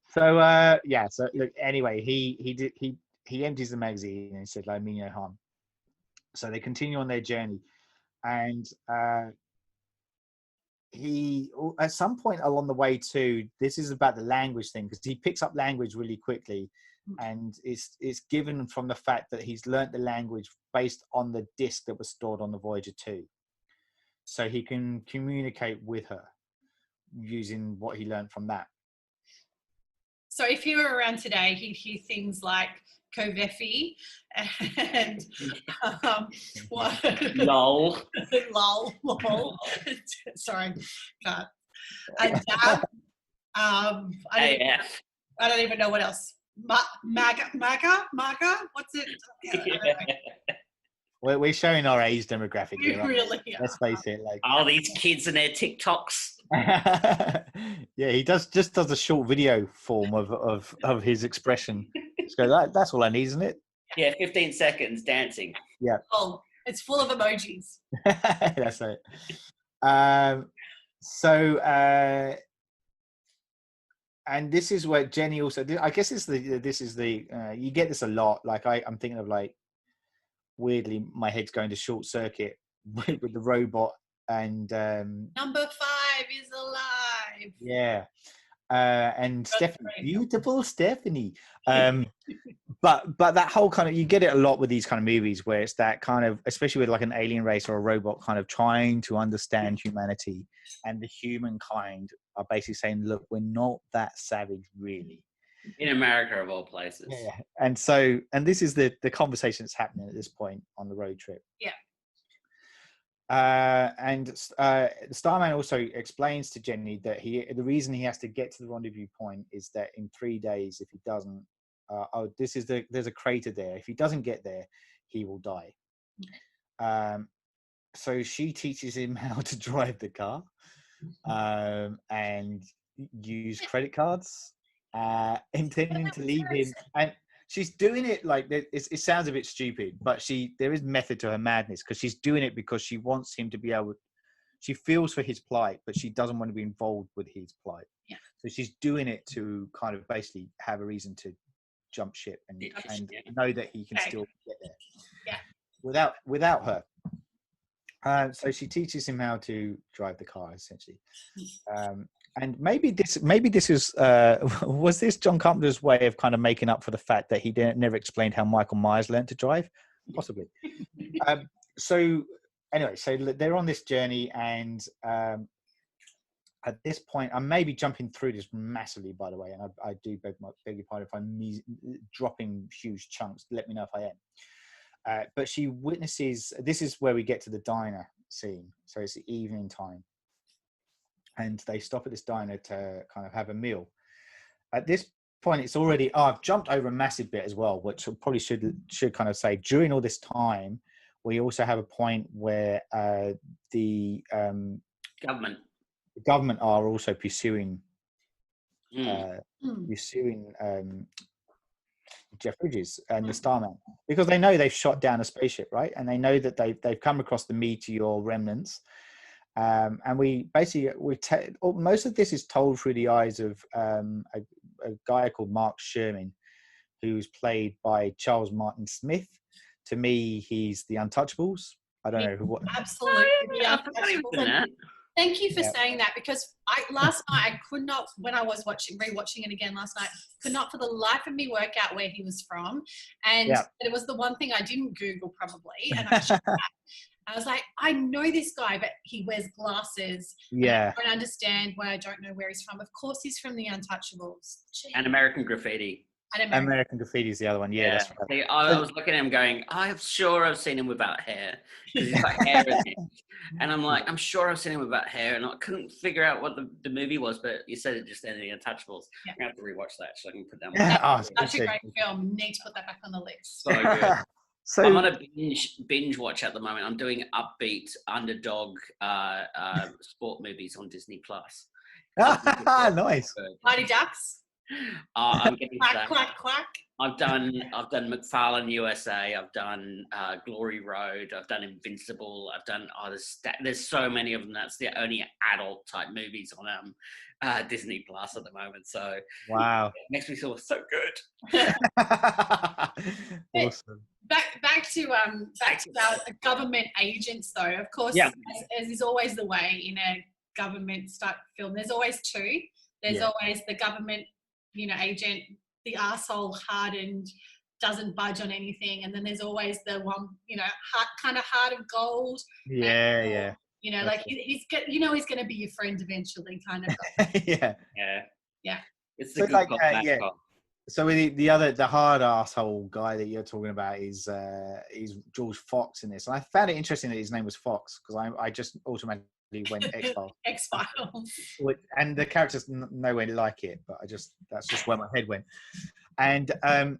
Speaker 1: So so look, anyway, he empties the magazine and he said, "Like, mean no harm." So they continue on their journey, and he at some point along the way too, this is about the language thing, because he picks up language really quickly, and it's given from the fact that he's learnt the language based on the disc that was stored on the Voyager 2, so he can communicate with her using what he learned from that.
Speaker 2: So if he were around today, he'd hear things like Kovefi and what?
Speaker 3: Lol.
Speaker 2: Lol. Sorry, can't. And I don't even know what else. Maga. What's it? Yeah,
Speaker 1: We're showing our age demographic here. Right?
Speaker 2: Really are.
Speaker 1: Let's face it.
Speaker 3: These kids and their TikToks.
Speaker 1: Yeah, he does a short video form of his expression. Just go, that's all I need, isn't it?
Speaker 3: Yeah, 15 seconds dancing.
Speaker 1: Yeah.
Speaker 2: Oh, it's full of emojis.
Speaker 1: That's it. And this is where Jenny also, I guess this is the you get this a lot. Like I'm thinking of, like, weirdly, my head's going to short circuit with the robot and
Speaker 2: Number 5 is alive.
Speaker 1: Yeah. And Stephanie, beautiful Stephanie. But that whole kind of, you get it a lot with these kind of movies where it's that kind of, especially with like an alien race or a robot kind of trying to understand humanity, and the humankind are basically saying, look, we're not that savage really.
Speaker 3: In America of all places.
Speaker 1: Yeah. And this is the conversation that's happening at this point on the road trip.
Speaker 2: Yeah.
Speaker 1: And Starman also explains to Jenny that the reason he has to get to the rendezvous point is that in 3 days, if he doesn't, there's a crater there. If he doesn't get there, he will die. So she teaches him how to drive the car and use credit cards, intending to leave him. And she's doing it like it sounds a bit stupid, but there is method to her madness, because she's doing it because she wants him to be able. She feels for his plight, but she doesn't want to be involved with his plight.
Speaker 2: Yeah. So
Speaker 1: she's doing it to kind of basically have a reason to jump ship and know that he can still get there.
Speaker 2: Yeah.
Speaker 1: Without her. So she teaches him how to drive the car, essentially. And maybe this is was this John Carpenter's way of kind of making up for the fact that he never explained how Michael Myers learned to drive? Possibly. So anyway, so they're on this journey, and at this point, I may be jumping through this massively, by the way, and I do beg your pardon if I'm dropping huge chunks. Let me know if I am. But she witnesses. This is where we get to the diner scene. So it's the evening time. And they stop at this diner to kind of have a meal. At this point, it's already, I've jumped over a massive bit as well, which I probably should kind of say, during all this time, we also have a point where the government are also pursuing Jeff Bridges and the Starman, because they know they've shot down a spaceship, right? And they know that they've come across the meteor remnants. And most of this is told through the eyes of a guy called Mark Sherman, who's played by Charles Martin Smith, to me, he's the Untouchables. I don't know what.
Speaker 2: Absolutely.
Speaker 3: I forgot he was in that.
Speaker 2: Thank you for saying that, because last night I could not, when I was rewatching it again last night, could not for the life of me work out where he was from. And it was the one thing I didn't Google probably. And I was like, I know this guy, but he wears glasses.
Speaker 1: Yeah.
Speaker 2: I don't understand why I don't know where he's from. Of course he's from the Untouchables. Jeez.
Speaker 3: And American Graffiti.
Speaker 1: American Graffiti is the other one. Yeah, that's right.
Speaker 3: See, I was looking at him going, I'm sure I've seen him without hair, because he's got hair in it. And I'm like, I'm sure I've seen him without hair, and I couldn't figure out what the movie was, but you said it just ended in Untouchables. I'm going to have to rewatch that so I can put that one.
Speaker 2: Such a great film. Need to put that back on the list.
Speaker 3: So good. So, I'm on a binge watch at the moment. I'm doing upbeat underdog sport movies on Disney Plus.
Speaker 1: Nice.
Speaker 2: Mighty Ducks.
Speaker 3: I'm getting
Speaker 2: quack, quack, quack.
Speaker 3: I've done McFarlane USA. I've done Glory Road. I've done Invincible. I've done there's so many of them. That's the only adult type movies on Disney Plus at the moment. So
Speaker 1: wow,
Speaker 3: it makes me feel so good.
Speaker 1: Awesome.
Speaker 2: Back to our government agents, though. Of course, as is always the way in a government type film, there's always two. There's always the government, agent, the arsehole hardened, doesn't budge on anything, and then there's always the one, heart of gold.
Speaker 1: Yeah.
Speaker 2: Like he's going to be your friend eventually, kind of.
Speaker 1: Yeah.
Speaker 3: It's the good cop, bad cop.
Speaker 1: So the hard asshole guy that you're talking about is George Fox in this, and I found it interesting that his name was Fox, because I just automatically went X-Files.
Speaker 2: X-Files.
Speaker 1: And the character's nowhere like it, but that's just where my head went. And then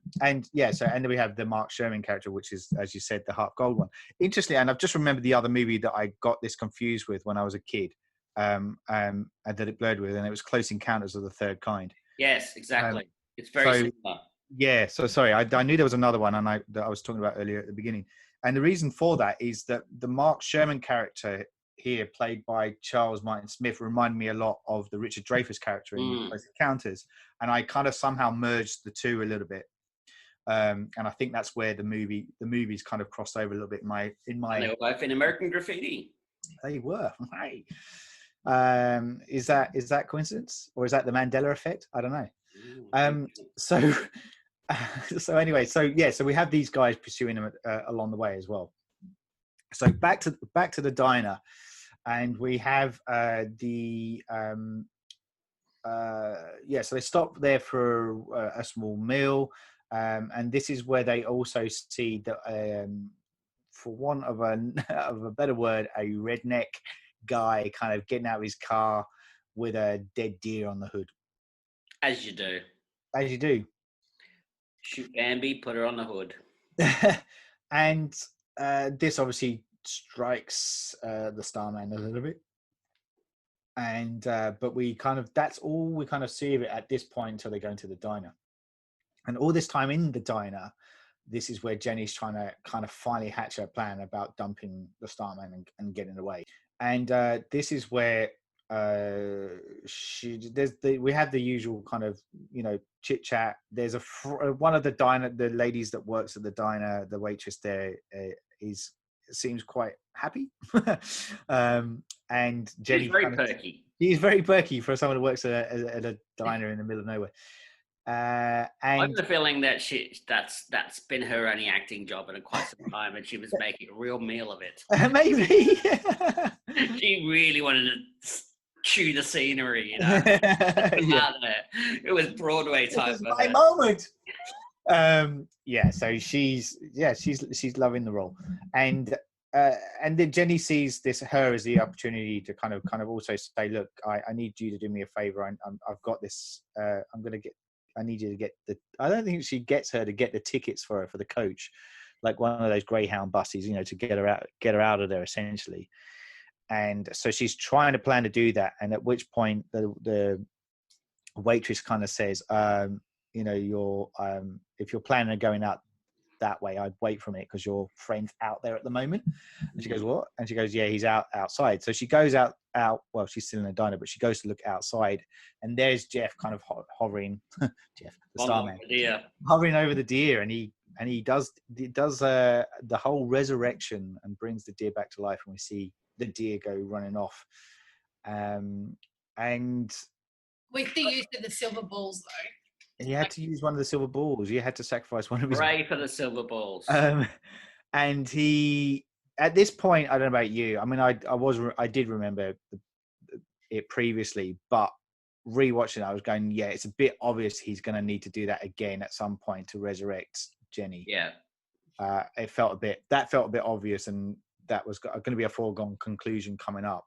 Speaker 1: we have the Mark Sherman character, which is, as you said, the Heart Gold one. Interestingly, and I've just remembered the other movie that I got this confused with when I was a kid, and that it blurred with, and it was Close Encounters of the Third Kind.
Speaker 3: Yes, exactly. It's very similar.
Speaker 1: Yeah, so sorry, I knew there was another one, that I was talking about earlier at the beginning. And the reason for that is that the Mark Sherman character here, played by Charles Martin Smith, reminded me a lot of the Richard Dreyfuss character in Close Encounters, and I kind of somehow merged the two a little bit, and I think that's where the movies kind of crossed over a little bit in my. And
Speaker 3: they were both in American Graffiti.
Speaker 1: They were. Hey. Is that coincidence, or is that the Mandela effect? I don't know. So anyway, so we have these guys pursuing them along the way as well. So back to the diner, and we have so they stop there for a small meal, and this is where they also see that, for want of a better word, a redneck guy kind of getting out of his car with a dead deer on the hood.
Speaker 3: As you do. Shoot Bambi, put her on the hood.
Speaker 1: And this obviously strikes the Starman a little bit, and but that's all we kind of see of it at this point until they go into the diner. And all this time in the diner, this is where Jenny's trying to kind of finally hatch her plan about dumping the Starman and getting away. And this is where we have the usual kind of chit chat. There's one of the ladies that works at the diner, the waitress there, seems quite happy. And Jenny,
Speaker 3: she's very perky.
Speaker 1: She's very perky for someone who works at a diner in the middle of nowhere. And
Speaker 3: I have the feeling that that's been her only acting job in quite some time, and she was making a real meal of it.
Speaker 1: Maybe.
Speaker 3: She really wanted to chew the scenery, It was Broadway time.
Speaker 1: This is my moment. So she's loving the role, and then Jenny sees her as the opportunity to kind of also say, look, I need you to do me a favor. I've got this. I need you to get I don't think she gets her to get the tickets for her for the coach, like one of those Greyhound buses, to get her out of there essentially. And so she's trying to plan to do that. And at which point the waitress kind of says, if you're planning on going out that way, I'd wait for a minute because your friend's out there at the moment. And she goes, what? And she goes, yeah, he's outside. So she goes out. Well, she's still in the diner, but she goes to look outside, and there's Jeff kind of hovering, Jeff, the Starman,
Speaker 3: Yeah,
Speaker 1: hovering over the deer, and he and he does the whole resurrection and brings the deer back to life, and we see the deer go running off. And
Speaker 2: with the use of the silver balls, though.
Speaker 1: he had to use one of the silver balls. He had to sacrifice one of his.
Speaker 3: Hooray for the silver balls.
Speaker 1: And he, at this point, I don't know about you. I mean, I did remember it previously, but rewatching it, I was going, yeah, it's a bit obvious he's going to need to do that again at some point to resurrect Jenny.
Speaker 3: Yeah.
Speaker 1: That felt a bit obvious, and that was going to be a foregone conclusion coming up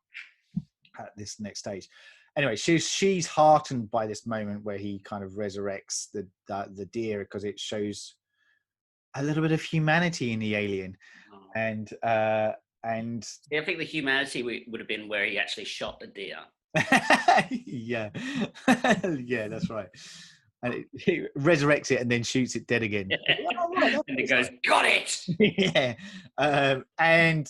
Speaker 1: at this next stage. Anyway, she's heartened by this moment where he kind of resurrects the deer, because it shows a little bit of humanity in the alien. And
Speaker 3: yeah, I think the humanity would have been where he actually shot the deer.
Speaker 1: yeah. Yeah, that's right. And he resurrects it and then shoots it dead again.
Speaker 3: And it goes, got it.
Speaker 1: Yeah. And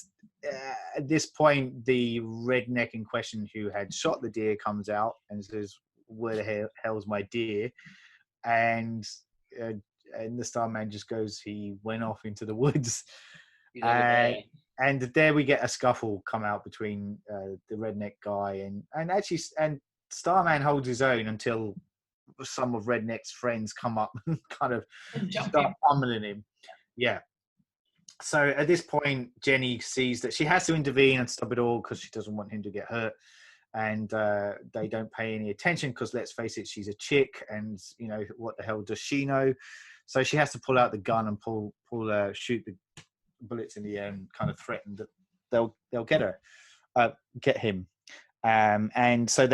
Speaker 1: at this point, the redneck in question who had shot the deer comes out and says, "Where the hell's my deer?" And the Starman just goes, "He went off into the woods." And there we get a scuffle come out between the redneck guy and Starman holds his own until some of Redneck's friends come up and kind of start pummeling him. Yeah. So at this point, Jenny sees that she has to intervene and stop it all because she doesn't want him to get hurt. And they don't pay any attention because, let's face it, she's a chick, and you know what the hell does she know? So she has to pull out the gun and shoot the bullets in the air and kind of threaten that they'll get him. And so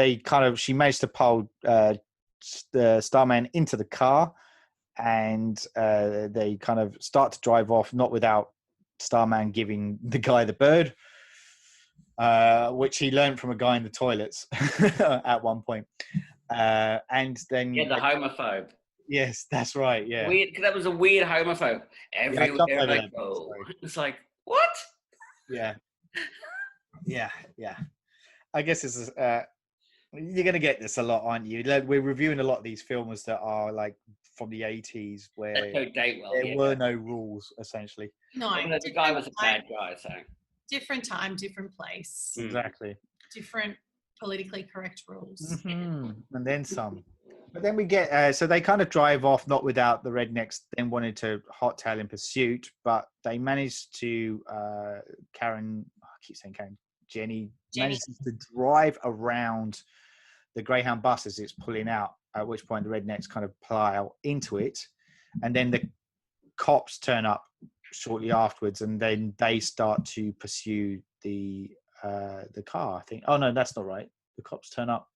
Speaker 1: she managed to pull the Starman into the car, and they kind of start to drive off, not without Starman giving the guy the bird, which he learned from a guy in the toilets at one point. And then
Speaker 3: the homophobe.
Speaker 1: Yes, that's right. Yeah,
Speaker 3: weird. That was a weird homophobe. Everywhere I go, it's like, what?
Speaker 1: Yeah. I guess it's you're going to get this a lot, aren't you? Like, we're reviewing a lot of these films that are like from the 80s where there were no rules, essentially.
Speaker 2: No,
Speaker 3: the guy was a bad guy, so
Speaker 2: different time, different place,
Speaker 1: exactly.
Speaker 2: Different politically correct rules,
Speaker 1: and then some. But then we get so they kind of drive off, not without the rednecks then wanted to hot-tail in pursuit, but they managed to Jenny manages to drive around the Greyhound bus as it's pulling out, at which point the rednecks kind of plow into it, and then the cops turn up shortly afterwards, and then they start to pursue the car, I think. Oh no, that's not right. The cops turn up.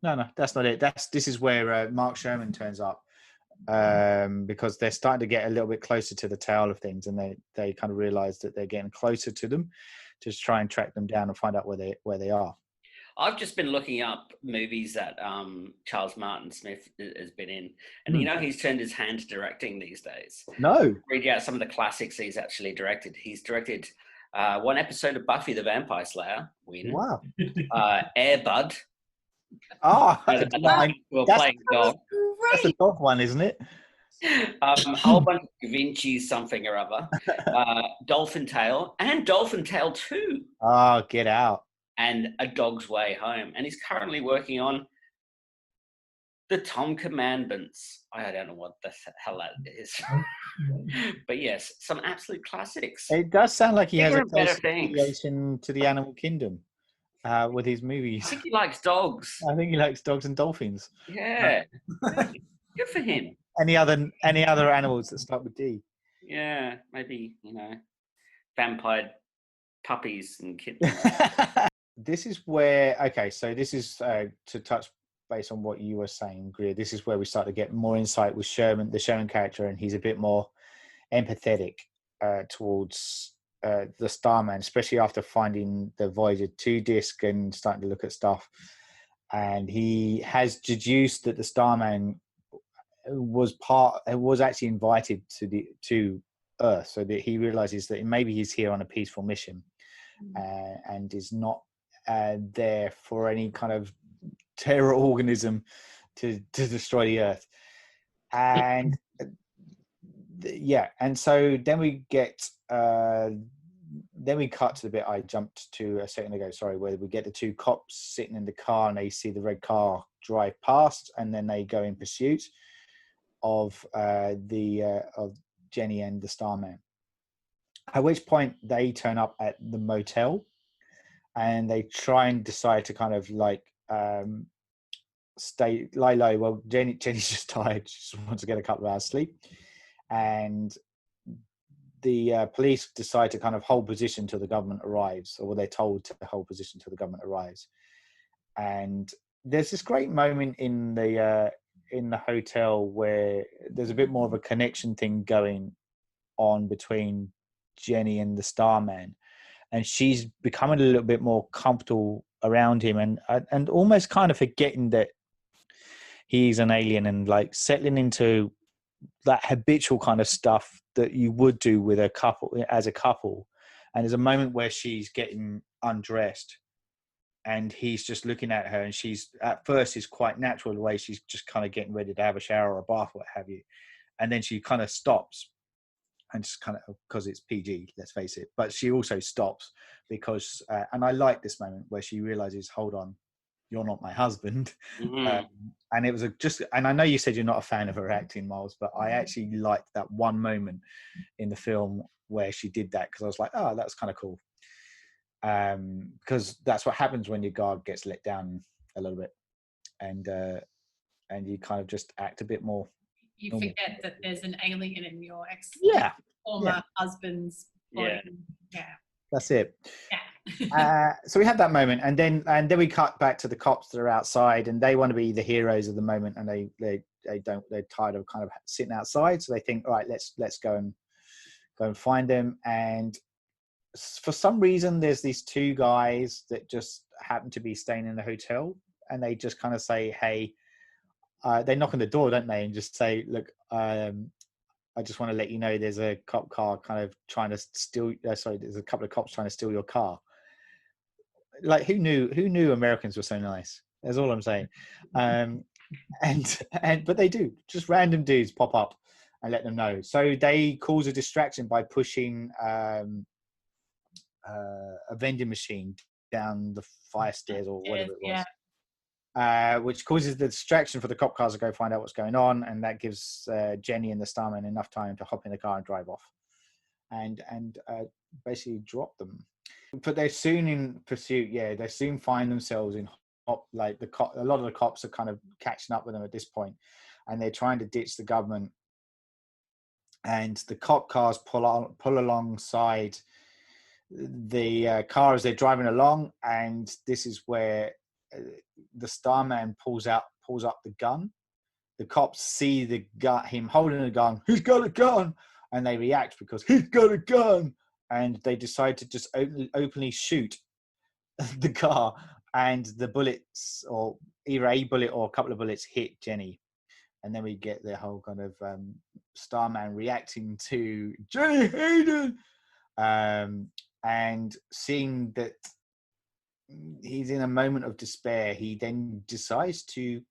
Speaker 1: No, that's not it. This is where Mark Sherman turns up, because they're starting to get a little bit closer to the tail of things, and they kind of realize that they're getting closer to them, to try and track them down and find out where they are.
Speaker 3: I've just been looking up movies that Charles Martin Smith has been in, and he's turned his hand to directing these days.
Speaker 1: No,
Speaker 3: read out some of the classics he's actually directed. He's directed one episode of Buffy the Vampire Slayer.
Speaker 1: Wow.
Speaker 3: Air Bud.
Speaker 1: Oh,
Speaker 3: that's
Speaker 1: the dog one, isn't it?
Speaker 3: A whole bunch of Da Vinci something or other. Dolphin Tale and Dolphin Tale 2.
Speaker 1: Oh, get out.
Speaker 3: And A Dog's Way Home. And he's currently working on The Tom Commandments. I don't know what the hell that is. But yes, some absolute classics.
Speaker 1: It does sound like he has a close affiliation to the animal kingdom. With his movies.
Speaker 3: I think he likes dogs.
Speaker 1: I think he likes dogs and dolphins.
Speaker 3: Yeah. Good for him.
Speaker 1: Any other animals that start with D?
Speaker 3: Yeah, maybe, vampire puppies and kittens.
Speaker 1: This is where, this is to touch base on what you were saying, Greer. This is where we start to get more insight with Sherman, the Sherman character, and he's a bit more empathetic towards the Starman, especially after finding the Voyager 2 disc and starting to look at stuff. And he has deduced that the Starman was actually invited to Earth, so that he realizes that maybe he's here on a peaceful mission, and is not there for any kind of terror organism to destroy the Earth. And yeah, and so then we get then we cut to the bit I jumped to a second ago, sorry, where we get the two cops sitting in the car and they see the red car drive past, and then they go in pursuit of of Jenny and the Starman. At which point they turn up at the motel and they try and decide to kind of like lie low. Well, Jenny's just tired. She just wants to get a couple of hours sleep, and the police decide to kind of hold position till the government arrives, or they're told to hold position till the government arrives. And there's this great moment in the hotel where there's a bit more of a connection thing going on between Jenny and the Starman, and she's becoming a little bit more comfortable around him, and almost kind of forgetting that he's an alien, and like settling into that habitual kind of stuff that you would do with a couple as a couple. And there's a moment where she's getting undressed and he's just looking at her, and she's at first is quite natural the way she's just kind of getting ready to have a shower or a bath, what have you, and then she kind of stops, and just kind of, because it's PG, let's face it, but she also stops because and I like this moment where she realizes, hold on, you're not my husband. And it was and I know you said you're not a fan of her acting, Miles, but I actually liked that one moment in the film where she did that, because I was like, oh, that's kind of cool. Because that's what happens when your guard gets let down a little bit, and you kind of just act a bit more.
Speaker 2: You forget that there's an alien in your former husband's body. Yeah. That's
Speaker 1: it.
Speaker 2: Yeah.
Speaker 1: So we have that moment, and then we cut back to the cops that are outside, and they want to be the heroes of the moment, and they're tired of kind of sitting outside, so they think, all right, let's go and find them. And for some reason, there's these two guys that just happen to be staying in the hotel, and they just kind of say, hey, they knock on the door, don't they, and just say, look, I just want to let you know there's a cop car kind of trying to steal. There's a couple of cops trying to steal your car. Like, who knew Americans were so nice? That's all I'm saying. But they do. Just random dudes pop up and let them know. So they cause a distraction by pushing a vending machine down the fire stairs or whatever it was. Yeah. Which causes the distraction for the cop cars to go find out what's going on, and that gives Jenny and the Starman enough time to hop in the car and drive off, and basically drop them. But they're soon in pursuit. Yeah, they soon find themselves in a lot of the cops are kind of catching up with them at this point, and they're trying to ditch the government. And the cop cars pull alongside the car as they're driving along, and this is where the Starman pulls up the gun. The cops see him holding a gun. He's got a gun, and they react because he's got a gun, and they decide to just openly shoot the car, and the bullets, or either a bullet or a couple of bullets, hit Jenny. And then we get the whole kind of Starman reacting to Jenny Hayden, and seeing that he's in a moment of despair, he then decides to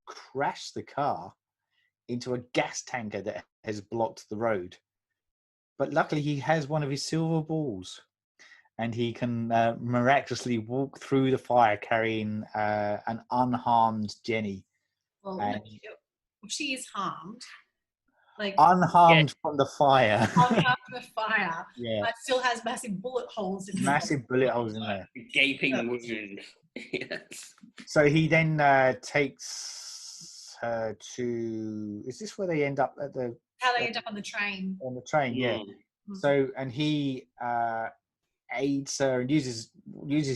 Speaker 1: crash the car into a gas tanker that has blocked the road. But luckily he has one of his silver balls, and he can miraculously walk through the fire carrying an unharmed Jenny.
Speaker 2: Well, she is harmed. Like,
Speaker 1: unharmed from the fire.
Speaker 2: Unharmed from the fire.
Speaker 1: Yeah.
Speaker 2: But still has massive bullet holes in
Speaker 1: bullet holes in there.
Speaker 3: Gaping wound. Yes.
Speaker 1: So he then takes her to. Is this where they end up at the?
Speaker 2: How they end up on the train.
Speaker 1: On the train, yeah. Mm-hmm. So, and he aids her and uses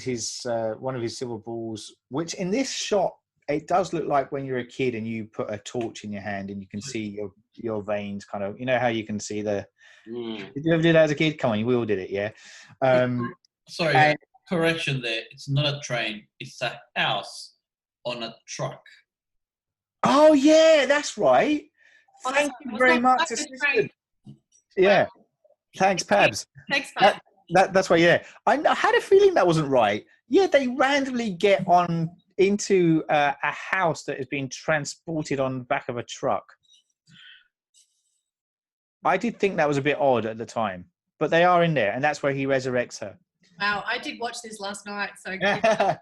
Speaker 1: his one of his silver balls, which in this shot it does look like when you're a kid and you put a torch in your hand and you can see your veins, kind of. You know how you can see the. Did you ever do that as a kid? Come on, we all did it, yeah.
Speaker 4: Sorry, correction there. It's not a train. It's a house on a truck.
Speaker 1: Oh yeah, that's right. Thank you very much, assistant. Yeah, thanks, Pabs.
Speaker 2: Thanks, Pabs.
Speaker 1: That's right. Yeah, I had a feeling that wasn't right. Yeah, they randomly get on into a house that is being transported on the back of a truck. I did think that was a bit odd at the time, but they are in there, and that's where he resurrects her.
Speaker 2: Wow, I did watch this last night, so
Speaker 3: I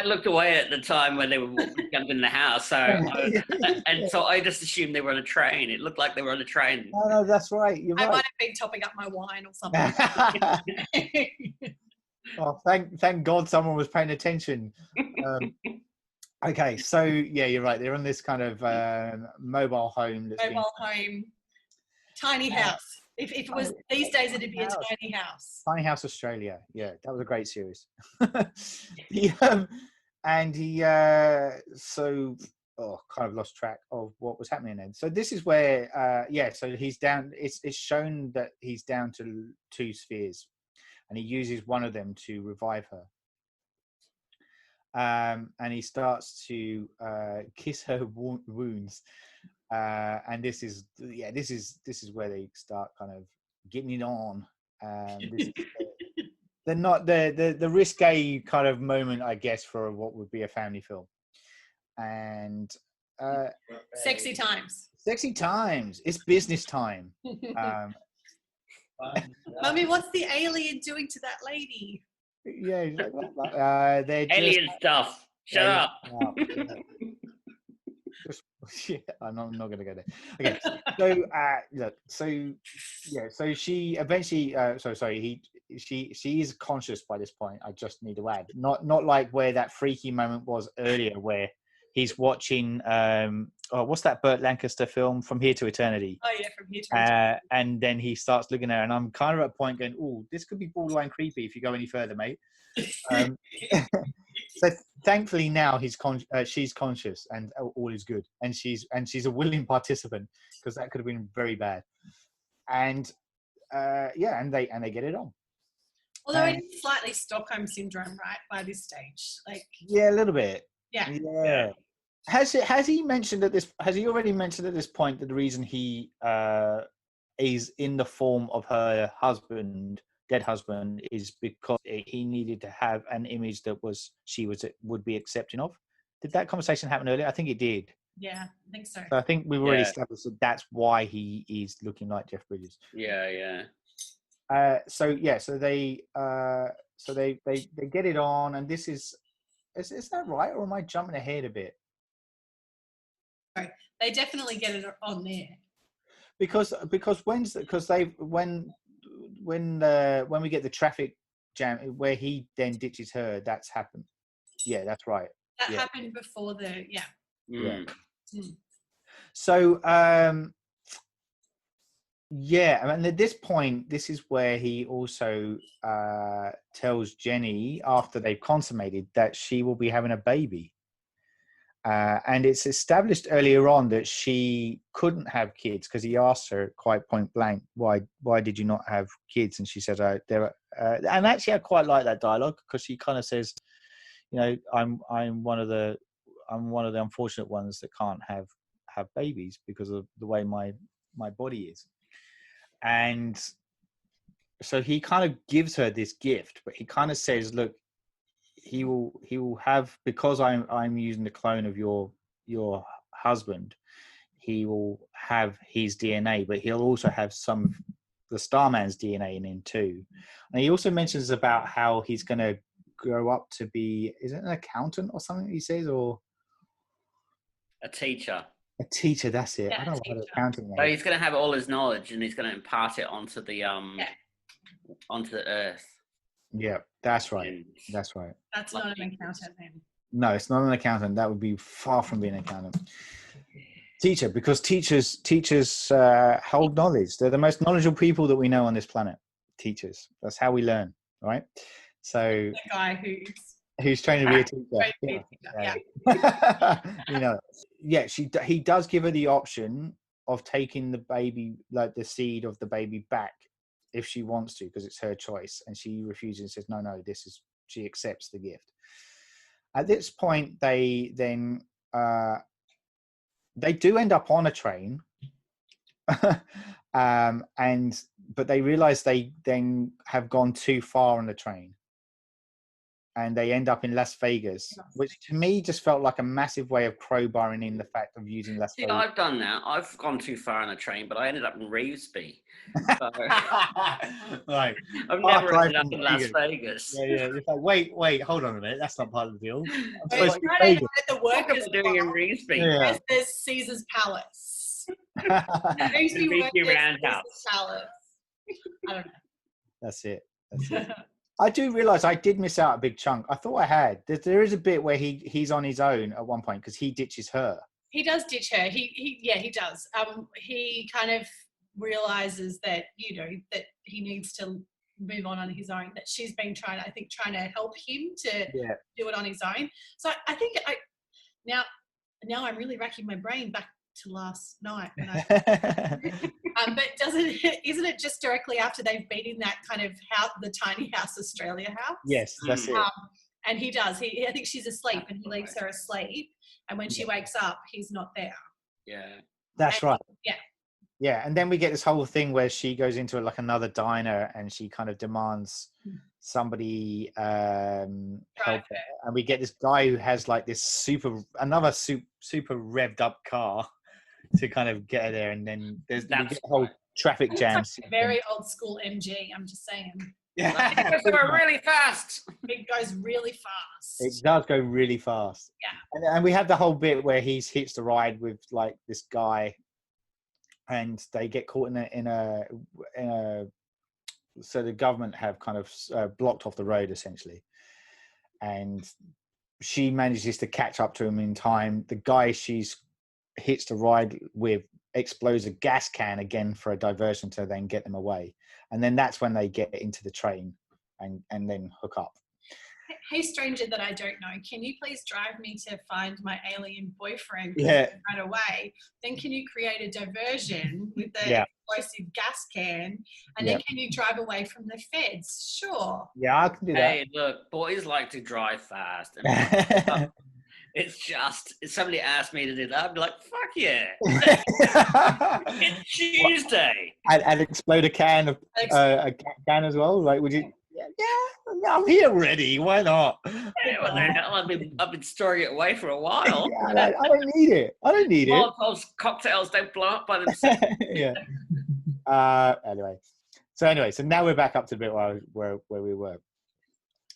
Speaker 3: looked away at the time when they were jumping in the house, so I just assumed they were on a train. It looked like they were on a train.
Speaker 1: No, that's right. You're right.
Speaker 2: I might have been topping up my wine or something.
Speaker 1: Oh, thank God someone was paying attention. Okay, so yeah, you're right. They're on this kind of mobile home.
Speaker 2: Tiny house. If it was these days, it'd be a tiny house.
Speaker 1: Tiny House Australia. Yeah, that was a great series. And he kind of lost track of what was happening then. So this is where so he's down. It's shown that he's down to 2 spheres, and he uses one of them to revive her. And he starts to kiss her wounds. And this is where they start kind of getting it on. They're not the risque kind of moment, I guess, for what would be a family film. And
Speaker 2: sexy times.
Speaker 1: It's business time.
Speaker 2: Mummy, what's the alien doing to that lady?
Speaker 1: Yeah, they're
Speaker 3: alien stuff. Shut up.
Speaker 1: I'm not going to go there. Okay, so she eventually. She is conscious by this point. I just need to add, not like where that freaky moment was earlier, where he's watching. What's that Burt Lancaster film, From Here to Eternity?
Speaker 2: Oh yeah, From Here to Eternity.
Speaker 1: And then he starts looking at her, and I'm kind of at a point going, "Oh, this could be borderline creepy if you go any further, mate." So thankfully now she's conscious and all is good, and she's a willing participant, because that could have been very bad. And and they get it on.
Speaker 2: Although it is slightly Stockholm syndrome, right, by this stage, like
Speaker 1: a little bit.
Speaker 2: Yeah.
Speaker 1: Has he already mentioned at this point that the reason he is in the form of her dead husband is because he needed to have an image that would be accepting of? Did that conversation happen earlier? I think it did.
Speaker 2: Yeah, I think so.
Speaker 1: So I think we've already established that that's why he is looking like Jeff Bridges.
Speaker 3: Yeah.
Speaker 1: So they get it on, and this is that right, or am I jumping ahead a bit?
Speaker 2: Sorry, they definitely get it on there.
Speaker 1: Because when we get the traffic jam where he then ditches her, that's happened. Yeah, that's right.
Speaker 2: That happened before the
Speaker 1: So and at this point, this is where he also tells Jenny, after they've consummated, that she will be having a baby. And it's established earlier on that she couldn't have kids, because he asked her quite point blank, why did you not have kids? And she said, and actually I quite like that dialogue, because she kind of says, I'm one of the unfortunate ones that can't have babies because of the way my body is. And so he kind of gives her this gift, but he kind of says, look, he will have, because I'm using the clone of your husband, he will have his DNA, but he'll also have some of the Starman's DNA in him too. And he also mentions about how he's going to grow up to be, is it an accountant or something he says, or
Speaker 3: a teacher?
Speaker 1: A teacher, that's it.
Speaker 2: Yeah,
Speaker 1: I don't know what accounting is.
Speaker 3: So he's going to have all his knowledge, and he's going to impart it onto the onto the earth.
Speaker 1: Yeah, that's right. That's right.
Speaker 2: That's not an accountant then.
Speaker 1: No, it's not an accountant. That would be far from being an accountant. Teacher, because teachers hold knowledge. They're the most knowledgeable people that we know on this planet. Teachers. That's how we learn, right? So
Speaker 2: the guy
Speaker 1: who's trained to be a teacher. He does give her the option of taking the baby, like the seed of the baby, back if she wants to, because it's her choice, and she refuses and says no, she accepts the gift. At this point, they then they do end up on a train, but they realize they then have gone too far on the train, and they end up in Las Vegas, which to me just felt like a massive way of crowbarring in the fact of using Las Vegas.
Speaker 3: I've done that. I've gone too far on a train, but I ended up in Revesby. So
Speaker 1: Right.
Speaker 3: I've never ended up in Las Vegas.
Speaker 1: Yeah. It's like, wait, hold on a minute. That's not part of the deal. I'm
Speaker 2: Supposed
Speaker 1: to
Speaker 2: be Vegas. The work is
Speaker 3: doing in Revesby.
Speaker 1: Yeah.
Speaker 2: There's Caesar's Palace.
Speaker 3: Revesby Roundhouse.
Speaker 2: Palace. I don't know.
Speaker 1: That's it. I do realise I did miss out a big chunk. I thought I had. There is a bit where he's on his own at one point because he ditches her.
Speaker 2: He does ditch her. He does. He kind of realizes that that he needs to move on his own. That she's been trying to help him to do it on his own. So I think now I'm really racking my brain back to last night. But isn't it just directly after they've been in that kind of house, the tiny house Australia house?
Speaker 1: Yes, that's it.
Speaker 2: And he does. I think she's asleep, and he leaves her asleep. And when she wakes up, he's not there.
Speaker 3: Yeah,
Speaker 1: that's right.
Speaker 2: Yeah,
Speaker 1: and then we get this whole thing where she goes into like another diner, and she kind of demands somebody help her. And we get this guy who has like this super revved up car to kind of get her there, and then we get a whole traffic jam.
Speaker 2: Like very old school MG. I'm just saying.
Speaker 1: Yeah,
Speaker 3: it goes really fast.
Speaker 2: It goes really fast.
Speaker 1: It does go really fast.
Speaker 2: Yeah,
Speaker 1: and we have the whole bit where he's hitched a ride with like this guy, and they get caught in a. So the government have kind of blocked off the road essentially, and she manages to catch up to him in time. The guy she's hitched a ride with explodes a gas can again for a diversion to then get them away, and then that's when they get into the train and then hook up.
Speaker 2: Hey, stranger that I don't know, can you please drive me to find my alien boyfriend
Speaker 1: right
Speaker 2: away? Then can you create a diversion with the explosive gas can, and then can you drive away from the feds? Sure.
Speaker 1: Yeah, I can do that.
Speaker 3: Hey, look, boys like to drive fast. It's just, if somebody asked me to do that, I'd be like, fuck yeah. It's Tuesday.
Speaker 1: And explode a can of a can as well. Like, would you? Yeah, I'm here already. Why not?
Speaker 3: Yeah, well, I've been storing it away for a while.
Speaker 1: I don't need it.
Speaker 3: Molotov's cocktails don't blow up by themselves.
Speaker 1: Yeah. Anyway, so now we're back up to the bit where we were,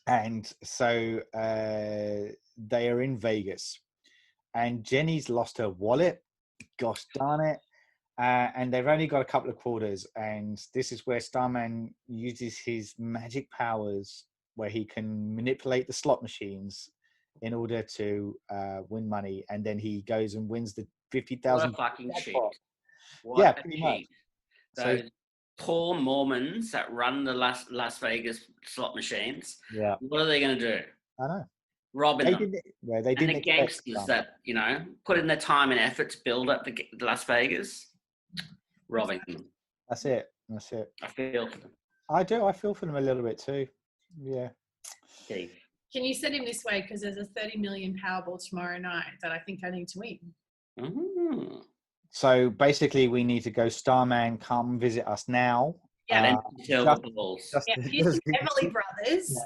Speaker 1: and so they are in Vegas, and Jenny's lost her wallet. Gosh darn it. And they've only got a couple of quarters, and this is where Starman uses his magic powers where he can manipulate the slot machines in order to win money, and then he goes and wins the 50,000.
Speaker 3: What a fucking cheat.
Speaker 1: Yeah, pretty much.
Speaker 3: Those poor Mormons that run the Las Vegas slot machines, what are they going to do?
Speaker 1: I know.
Speaker 3: Robbing them.
Speaker 1: They didn't.
Speaker 3: And the gangsters that, put in their time and effort to build up the Las Vegas, robbing them.
Speaker 1: That's it.
Speaker 3: I feel for them.
Speaker 1: I do. I feel for them a little bit too. Yeah.
Speaker 3: Steve.
Speaker 2: Can you send him this way? Because there's a 30 million Powerball tomorrow night that I think I need to win.
Speaker 3: Mm-hmm.
Speaker 1: So basically, we need to go. Starman, come visit us now.
Speaker 2: Yeah,
Speaker 3: Emily
Speaker 2: Brothers.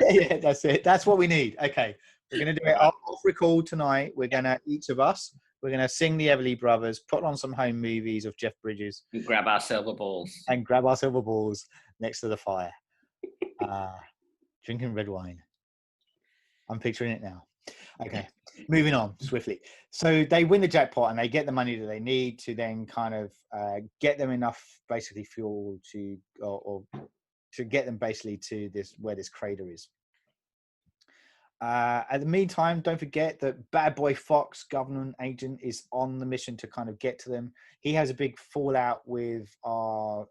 Speaker 1: Yeah, that's it. That's what we need. Okay, we're going to do it off record tonight. We're going to, each of us, we're going to sing the Everly Brothers, put on some home movies of Jeff Bridges.
Speaker 3: And grab our silver balls.
Speaker 1: Next to the fire. Drinking red wine. I'm picturing it now. Okay, moving on swiftly. So they win the jackpot and they get the money that they need to then kind of get them enough basically fuel to or to get them basically to where this crater is. At the meantime, don't forget that Bad Boy Fox, government agent, is on the mission to kind of get to them. He has a big fallout with our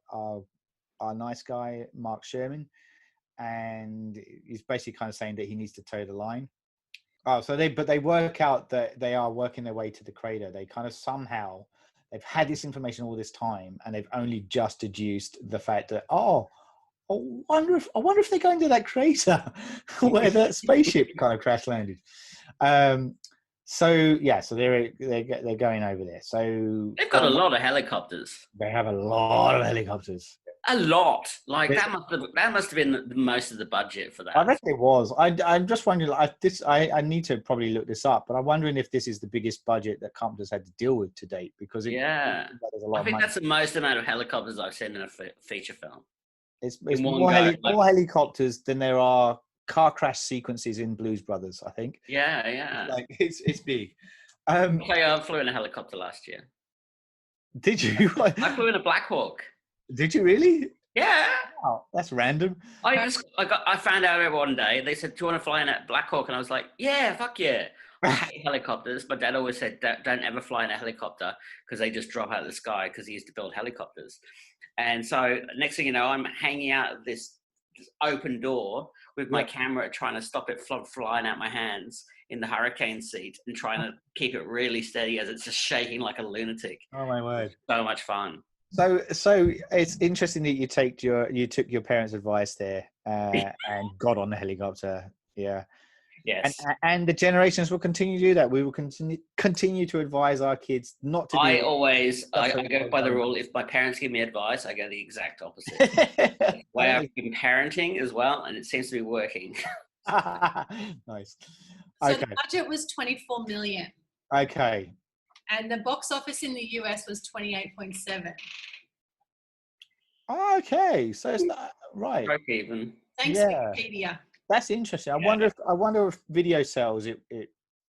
Speaker 1: nice guy, Mark Sherman, and he's basically kind of saying that he needs to toe the line. Oh, so they work out that they are working their way to the crater. They kind of somehow, they've had this information all this time, and they've only just deduced the fact that, I wonder if they're going to that crater where that spaceship kind of crash landed. So yeah, so they're going over there. So
Speaker 3: They've got a lot of helicopters.
Speaker 1: They have a lot of helicopters.
Speaker 3: A lot. Like
Speaker 1: There's-
Speaker 3: that must have been most of the budget for that.
Speaker 1: I reckon it was. I'm just wondering. I need to probably look this up, but I'm wondering if this is the biggest budget that Carpenter's had to deal with to date, because there's a lot
Speaker 3: I
Speaker 1: of
Speaker 3: think
Speaker 1: money.
Speaker 3: that's the most amount of helicopters I've seen in a feature film.
Speaker 1: It's
Speaker 3: in one
Speaker 1: more,
Speaker 3: go,
Speaker 1: more helicopters than there are car crash sequences in Blues Brothers, I think.
Speaker 3: Yeah.
Speaker 1: Like it's big.
Speaker 3: I flew in a helicopter last year.
Speaker 1: Did you?
Speaker 3: I flew in a Black Hawk.
Speaker 1: Did you really?
Speaker 3: Yeah.
Speaker 1: Wow, that's random.
Speaker 3: I found out one day. They said, "Do you want to fly in a Black Hawk?" And I was like, "Yeah, fuck yeah." I hate helicopters. My dad always said, "Don't ever fly in a helicopter because they just drop out of the sky." Because he used to build helicopters. And so next thing you know, I'm hanging out this open door with my camera, trying to stop it flying out my hands in the hurricane seat, and trying to keep it really steady as it's just shaking like a lunatic.
Speaker 1: Oh my word!
Speaker 3: So much fun.
Speaker 1: So it's interesting that you took your parents' advice there and got on the helicopter. Yeah.
Speaker 3: Yes.
Speaker 1: And the generations will continue to do that. We will continue to advise our kids not to do
Speaker 3: I go by the rule, if my parents give me advice, I go the exact opposite. Way I've been parenting as well, and it seems to be working.
Speaker 1: Nice.
Speaker 2: So the budget was 24 million.
Speaker 1: Okay.
Speaker 2: And the box office in the US was 28.7.
Speaker 1: Okay, so it's not right.
Speaker 3: Broke even.
Speaker 2: Thanks, Wikipedia.
Speaker 1: That's interesting. I wonder if video sales it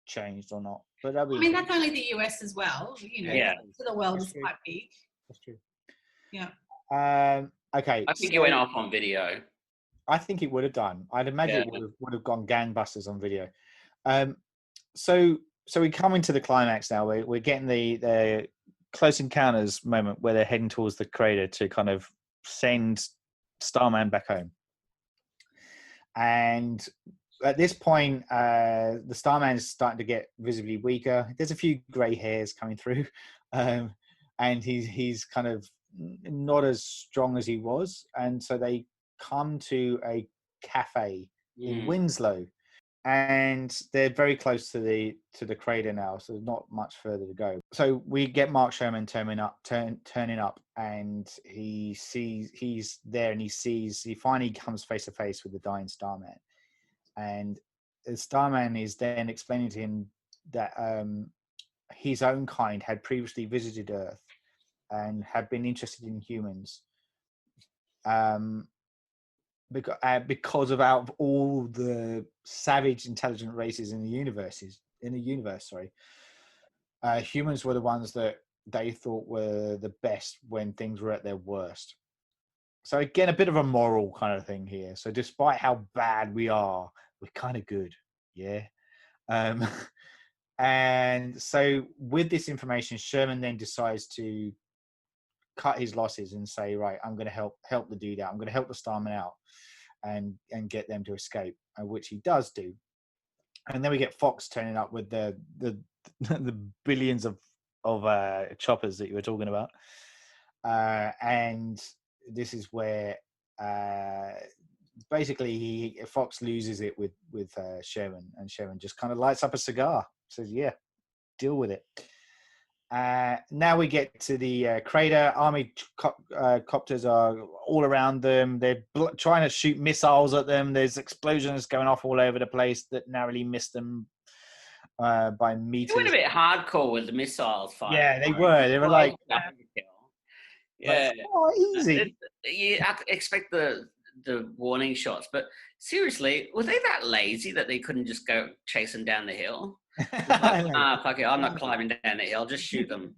Speaker 1: changed or not. But
Speaker 2: I mean, that's only the US as well. You know, so the world is quite big.
Speaker 1: That's true.
Speaker 2: Yeah.
Speaker 1: Okay.
Speaker 3: I think it went off on video.
Speaker 1: I think it would have done. I'd imagine it would have gone gangbusters on video. So we come into the climax now. We're getting the Close Encounters moment where they're heading towards the crater to kind of send Starman back home. And at this point, the Starman is starting to get visibly weaker. There's a few grey hairs coming through, and he's kind of not as strong as he was. And so they come to a cafe in Winslow, and they're very close to the crater now, so there's not much further to go. So we get Mark Sherman turning up, and he's there, and he finally comes face to face with the dying Starman, and the Starman is then explaining to him that his own kind had previously visited Earth and had been interested in humans. Because of out of all the savage, intelligent races in the universe, humans were the ones that they thought were the best when things were at their worst. So again, a bit of a moral kind of thing here. So despite how bad we are, we're kind of good, yeah. And so with this information, Sherman then decides to cut his losses and say, right, I'm going to help the dude out. I'm going to help the Starman out and get them to escape, which he does do. And then we get Fox turning up with the billions of choppers that you were talking about. And this is where basically Fox loses it with Sherman, and Sherman just kind of lights up a cigar, says, yeah, deal with it. Now we get to the crater. Army copters are all around them. They're trying to shoot missiles at them. There's explosions going off all over the place that narrowly missed them by meters.
Speaker 3: They went a bit hardcore with the missiles fire.
Speaker 1: Yeah, they were. They were like,
Speaker 3: yeah,
Speaker 1: easy.
Speaker 3: You have to expect the warning shots, but seriously, were they that lazy that they couldn't just go chase them down the hill? Fuck it, I'm not climbing down the hill. Just shoot them.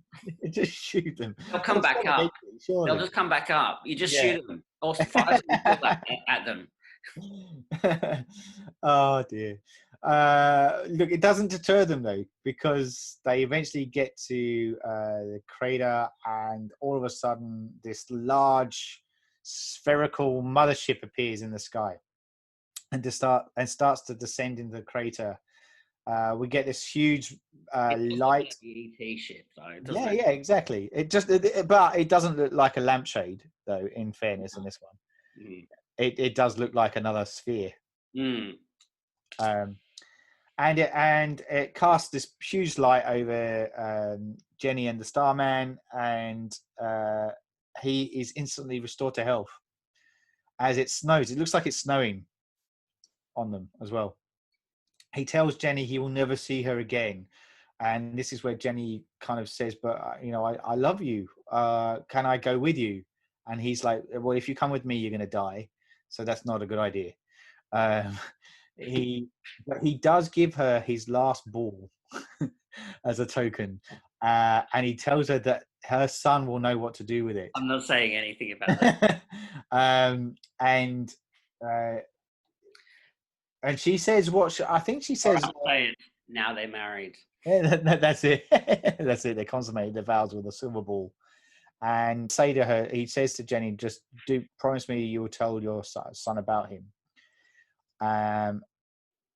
Speaker 1: Just shoot them.
Speaker 3: They'll come back up. They'll just come back up. You just shoot them. Or fire at them.
Speaker 1: Oh dear. Look, it doesn't deter them though, because they eventually get to the crater, and all of a sudden this large spherical mothership appears in the sky and starts to descend into the crater. We get this huge light.
Speaker 3: ET ship, though.
Speaker 1: Yeah, exactly. But it doesn't look like a lampshade, though. In fairness, in this one, it does look like another sphere. And and it casts this huge light over Jenny and the Starman, and he is instantly restored to health as it snows. It looks like it's snowing on them as well. He tells Jenny he will never see her again, and this is where Jenny kind of says, "But I love you. Can I go with you?" And he's like, "Well, if you come with me, you're going to die, so that's not a good idea." He does give her his last ball as a token, and he tells her that her son will know what to do with it.
Speaker 3: I'm not saying anything about that.
Speaker 1: And she says I think she says.
Speaker 3: I'm saying now they're married.
Speaker 1: Yeah, that's it. That's it. They consummated their vows with a silver ball. And he says to Jenny, just promise me you will tell your son about him.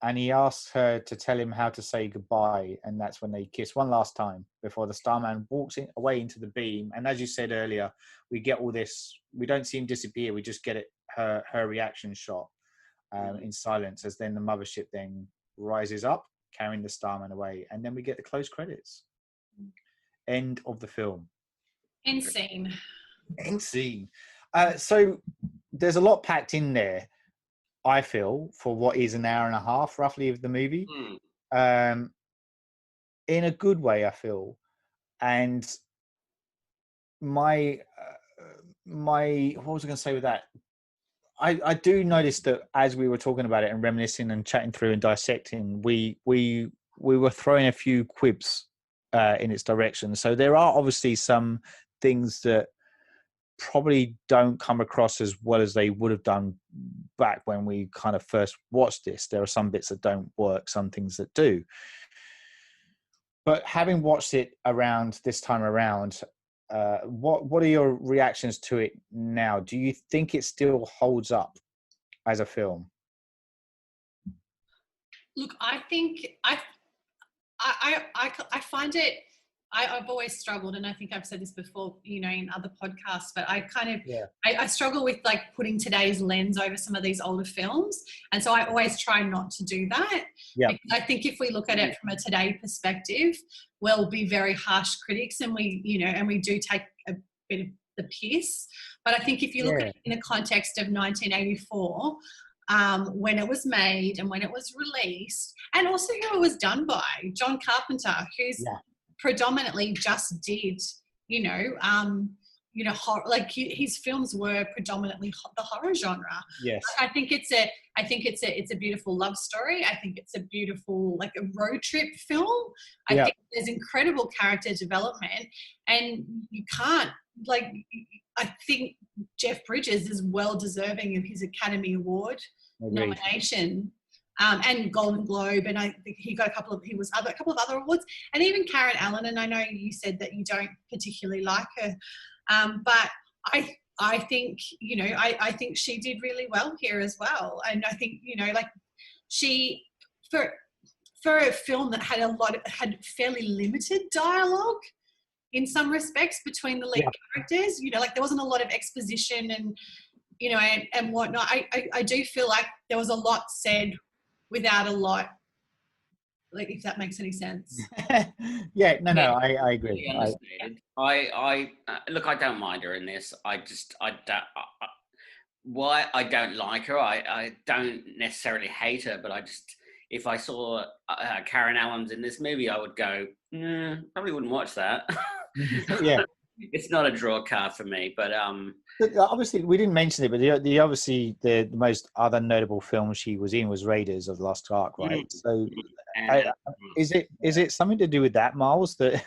Speaker 1: And he asks her to tell him how to say goodbye, and that's when they kiss one last time before the Starman walks away into the beam. And as you said earlier, we get all this. We don't see him disappear. We just get her reaction shot in silence, as then the mothership then rises up, carrying the Starman away, and then we get the close credits. End of the film.
Speaker 2: Insane.
Speaker 1: So there's a lot packed in there, I feel, for what is an hour and a half roughly of the movie. In a good way, I feel. And my what was I going to say with that? I do notice that as we were talking about it and reminiscing and chatting through and dissecting, we were throwing a few quibs in its direction. So there are obviously some things that probably don't come across as well as they would have done back when we kind of first watched this. There are some bits that don't work, some things that do. But having watched it around this time around, what are your reactions to it now? Do you think it still holds up as a film?
Speaker 2: Look, I think I find it. I've always struggled, and I think I've said this before, in other podcasts, but I kind of, I struggle with like putting today's lens over some of these older films. And so I always try not to do that.
Speaker 1: Yeah.
Speaker 2: Because I think if we look at it from a today perspective, we'll be very harsh critics, and we do take a bit of the piss. But I think if you look at it in the context of 1984, when it was made and when it was released, and also who it was done by, John Carpenter, who's predominantly just did, like his films were predominantly the horror genre.
Speaker 1: Yes,
Speaker 2: I think it's a beautiful love story. I think it's a beautiful, like, a road trip film. I think there's incredible character development, and you can't, like, I think Jeff Bridges is well deserving of his Academy Award nomination. And Golden Globe, and I think he got a couple of other awards, and even Karen Allen. And I know you said that you don't particularly like her, but I think I think she did really well here as well. And I think like she, for a film that had fairly limited dialogue in some respects between the lead characters, like there wasn't a lot of exposition and and whatnot. I do feel like there was a lot said without a lot, like, if that makes any sense.
Speaker 1: I agree.
Speaker 3: I look, I don't mind her in this. Why I don't like her, I don't necessarily hate her, but if I saw Karen Allen's in this movie, I would go, probably wouldn't watch that.
Speaker 1: Yeah.
Speaker 3: It's not a draw card for me, but
Speaker 1: obviously we didn't mention it, but the most other notable film she was in was Raiders of the Lost Ark, right? So is it something to do with that, Miles? That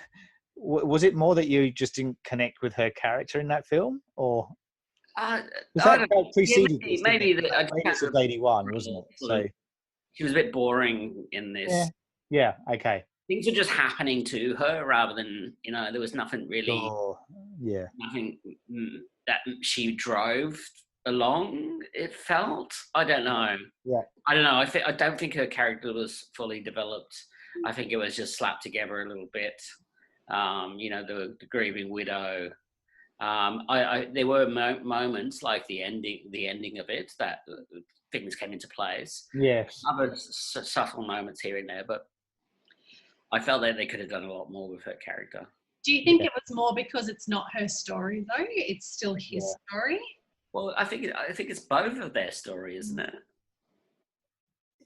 Speaker 1: was it more that you just didn't connect with her character in that film, or that preceded this,
Speaker 3: maybe
Speaker 1: Raiders of 81, wasn't it? So
Speaker 3: she was a bit boring in this.
Speaker 1: Yeah. Okay.
Speaker 3: Things were just happening to her rather than, there was nothing really, nothing that she drove along, it felt. I don't know.
Speaker 1: Yeah.
Speaker 3: I don't know. I don't think her character was fully developed. I think it was just slapped together a little bit. The grieving widow. There were moments like the ending of it that things came into place.
Speaker 1: Yes.
Speaker 3: Other subtle moments here and there, but I felt that they could have done a lot more with her character.
Speaker 2: Do you think it was more because it's not her story though? It's still his story.
Speaker 3: Well, I think it's both of their story, isn't it?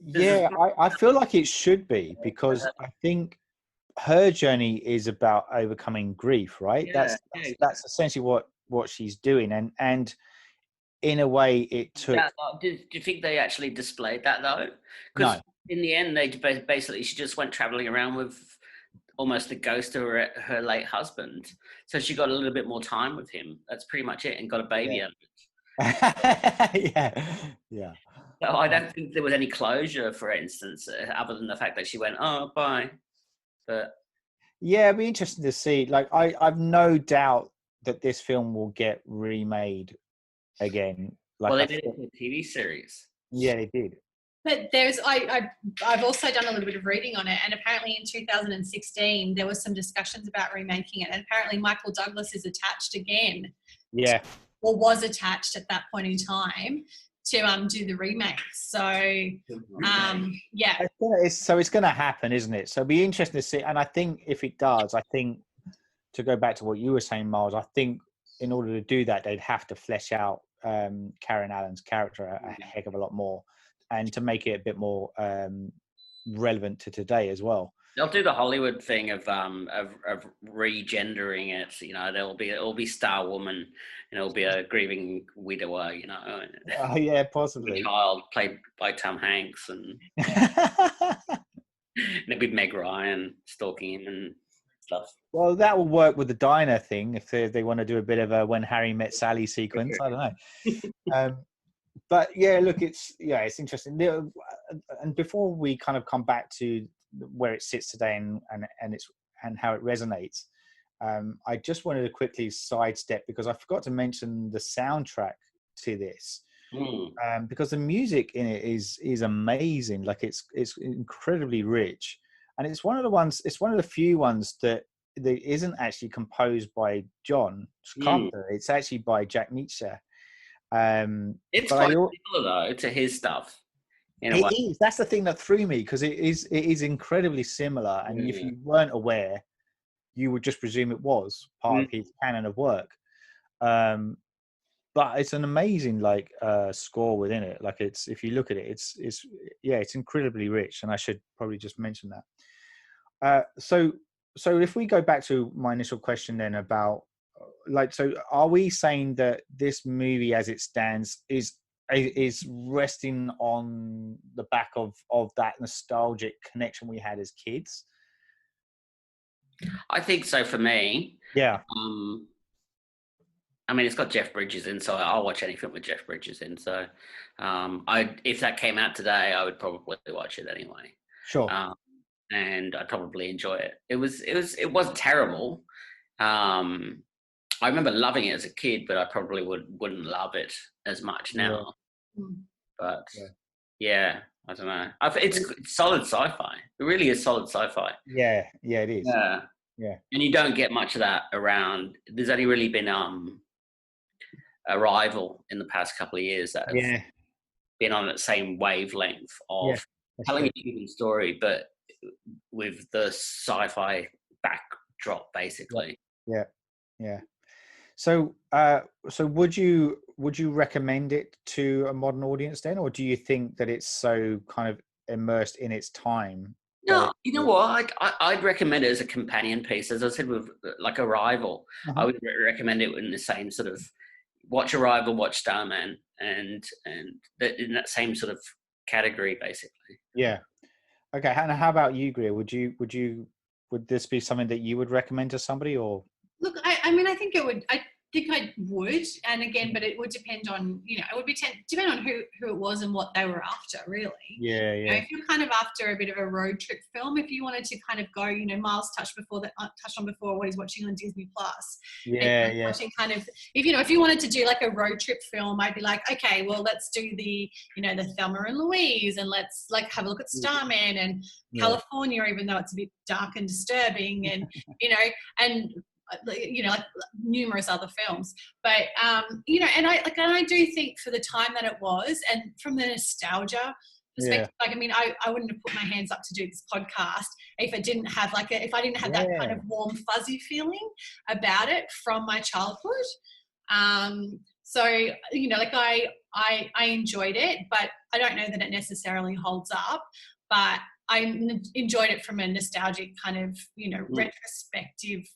Speaker 1: Yeah, I feel like it should be, because I think her journey is about overcoming grief, right?
Speaker 3: Yeah,
Speaker 1: that's essentially what she's doing, and in a way it took.
Speaker 3: Do you think they actually displayed that though?
Speaker 1: No.
Speaker 3: In the end, they basically, she just went traveling around with almost the ghost of her late husband. So she got a little bit more time with him. That's pretty much it, and got a baby out of it.
Speaker 1: Yeah.
Speaker 3: So I don't think there was any closure, for instance, other than the fact that she went, "Oh, bye." But
Speaker 1: yeah, it'd be interesting to see. Like, I've no doubt that this film will get remade again. Like,
Speaker 3: well, they did it for a TV series.
Speaker 1: Yeah, they did.
Speaker 2: But I've also done a little bit of reading on it, and apparently in 2016 there was some discussions about remaking it, and apparently Michael Douglas is attached again.
Speaker 1: Yeah.
Speaker 2: Or was attached at that point in time to do the remake. So yeah.
Speaker 1: So it's going to happen, isn't it? So it'll be interesting to see. And I think if it does, I think, to go back to what you were saying, Miles, I think in order to do that, they'd have to flesh out Karen Allen's character a heck of a lot more, and to make it a bit more relevant to today as well.
Speaker 3: They'll do the Hollywood thing of regendering it. You know, it'll be Star Woman, and it'll be a grieving widower. You know.
Speaker 1: Oh yeah, possibly.
Speaker 3: A child played by Tom Hanks, and it'll be Meg Ryan stalking him and stuff.
Speaker 1: Well, that will work with the diner thing if they want to do a bit of a When Harry Met Sally sequence. I don't know. But yeah, look, it's interesting. And before we kind of come back to where it sits today and how it resonates, I just wanted to quickly sidestep, because I forgot to mention the soundtrack to this, because the music in it is amazing. Like, it's incredibly rich, and it's one of the few ones that isn't actually composed by John Carpenter. It's actually by Jack Nietzsche.
Speaker 3: It's quite similar though to his stuff.
Speaker 1: It is. That's the thing that threw me, because it is incredibly similar, and if you weren't aware, you would just presume it was part of his canon of work. But it's an amazing score within it. Like, if you look at it, it's incredibly rich, and I should probably just mention that. So if we go back to my initial question then about so are we saying that this movie as it stands is resting on the back of that nostalgic connection we had as kids?
Speaker 3: I think so, for me.
Speaker 1: Yeah.
Speaker 3: I mean, it's got Jeff Bridges in, so I'll watch anything with Jeff Bridges in. So if that came out today, I would probably watch it anyway.
Speaker 1: Sure.
Speaker 3: And I'd probably enjoy it. It wasn't terrible. I remember loving it as a kid, but I probably wouldn't love it as much now. Yeah. But yeah, I don't know. It's solid sci-fi. It really is solid sci-fi.
Speaker 1: Yeah, it is. Yeah.
Speaker 3: And you don't get much of that around. There's only really been Arrival in the past couple of years that have been on that same wavelength of telling a human story, but with the sci-fi backdrop, basically.
Speaker 1: Yeah. So would you recommend it to a modern audience then, or do you think that it's so kind of immersed in its time?
Speaker 3: No, you know what? I'd recommend it as a companion piece. As I said, with like Arrival, I would recommend it in the same sort of watch Arrival, watch Starman, and in that same sort of category, basically.
Speaker 1: Yeah. Okay. And how about you, Greer? Would this be something that you would recommend to somebody, or?
Speaker 2: Look, I mean, I think it would. I think I would, and again, but it would depend on, it would depend on who it was and what they were after, really.
Speaker 1: Yeah.
Speaker 2: If you're kind of after a bit of a road trip film, if you wanted to kind of go, Miles touched on before what he's watching on Disney Plus.
Speaker 1: Yeah.
Speaker 2: Watching kind of, if you wanted to do like a road trip film, I'd be like, okay, well, let's do the Thelma and Louise, and let's like have a look at Starman and California, even though it's a bit dark and disturbing, and and like numerous other films. But and I do think for the time that it was, and from the nostalgia perspective, like, I mean, I wouldn't have put my hands up to do this podcast if I didn't have that kind of warm, fuzzy feeling about it from my childhood. So, like I enjoyed it, but I don't know that it necessarily holds up, but I enjoyed it from a nostalgic kind of, retrospective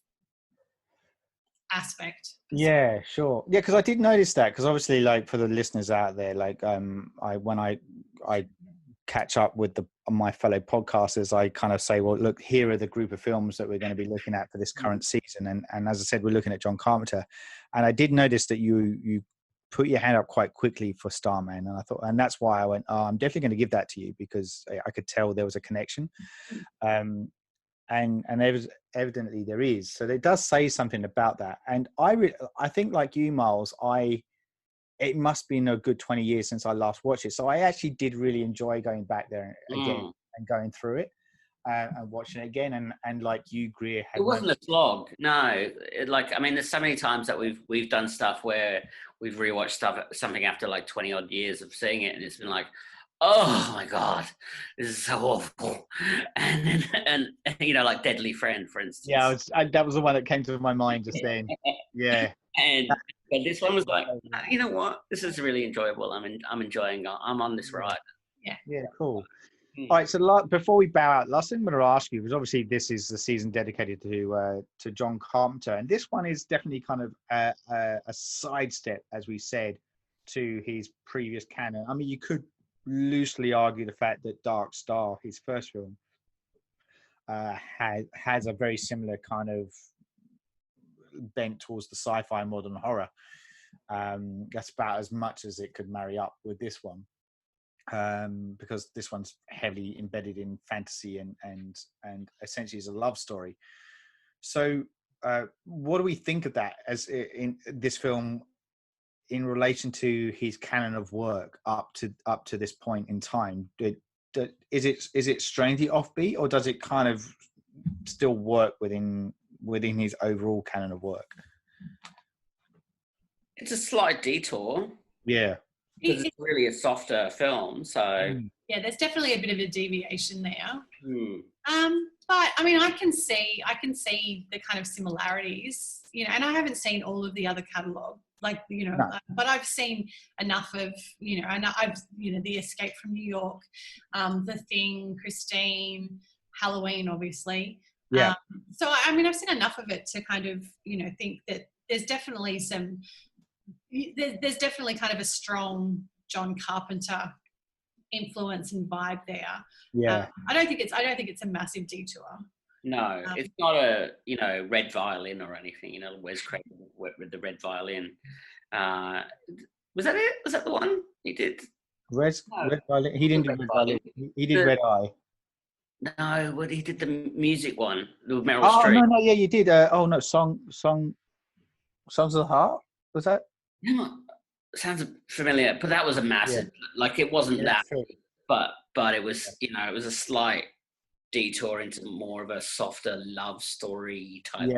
Speaker 2: aspect.
Speaker 1: Yeah, sure. Yeah, because I did notice that, because obviously, like, for the listeners out there, like, when I catch up with my fellow podcasters, I kind of say, well, look, here are the group of films that we're going to be looking at for this current season, and as I said, we're looking at John Carpenter, and I did notice that you put your hand up quite quickly for Starman, and I thought, and that's why I went, oh, I'm definitely going to give that to you, because I could tell there was a connection. And there was, evidently there is. So it does say something about that. And I think, like you, Miles, it must be a good 20 years since I last watched it. So I actually did really enjoy going back there again and going through it and watching it again. And like you, Greer,
Speaker 3: it wasn't a slog. No, there's so many times that we've done stuff where we've rewatched something after like 20 odd years of seeing it, and it's been like, oh my God, this is so awful. And like Deadly Friend, for instance.
Speaker 1: Yeah, that was the one that came to my mind just then. Yeah.
Speaker 3: But this one was like, you know what? This is really enjoyable. I'm enjoying. I'm on this ride.
Speaker 1: Yeah, cool. All right, so before we bow out, last thing I'm going to ask you, because obviously this is the season dedicated to John Carpenter, and this one is definitely kind of a sidestep, as we said, to his previous canon. I mean, you could loosely argue the fact that Dark Star, his first film, has a very similar kind of bent towards the sci-fi modern horror. That's about as much as it could marry up with this one, because this one's heavily embedded in fantasy and essentially is a love story. So what do we think of that as in this film in relation to his canon of work up to this point in time? Is it strangely offbeat, or does it kind of still work within his overall canon of work?
Speaker 3: It's a slight detour.
Speaker 1: Yeah.
Speaker 3: Because it's really a softer film, so
Speaker 2: yeah, there's definitely a bit of a deviation there. But I mean, I can see the kind of similarities, and I haven't seen all of the other catalogue, but I've seen enough of, and I've, The Escape from New York, The Thing, Christine, Halloween, obviously.
Speaker 1: Yeah.
Speaker 2: So I mean, I've seen enough of it to kind of, think that there's definitely kind of a strong John Carpenter influence and vibe there.
Speaker 1: Yeah.
Speaker 2: I don't think it's a massive detour.
Speaker 3: No, it's not a Red Violin or anything. Wes Craven with the Red Violin. Was that it? Was that the one he did?
Speaker 1: Red Violin. He didn't do Red Violin. He did Red Eye.
Speaker 3: No, but he did the music one with Meryl
Speaker 1: Streep.
Speaker 3: No,
Speaker 1: yeah, you did. Songs of the Heart. Was that?
Speaker 3: Sounds familiar, but that was a massive. It wasn't that, but it was. It was a slight detour into more of a softer love story type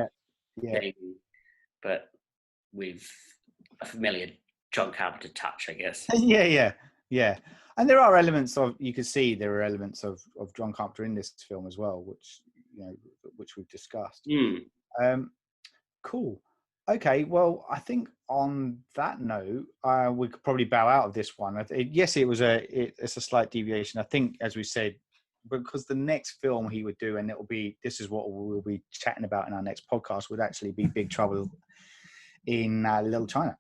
Speaker 3: thing, but with a familiar John Carpenter touch, I guess. Yeah.
Speaker 1: And there are elements of, you can see there are elements of John Carpenter in this film as well, which we've discussed. Cool. Okay, well, I think on that note, we could probably bow out of this one. Yes, it's a slight deviation. I think, as we said, because the next film he would do, and this is what we'll be chatting about in our next podcast, would actually be Big Trouble in Little China.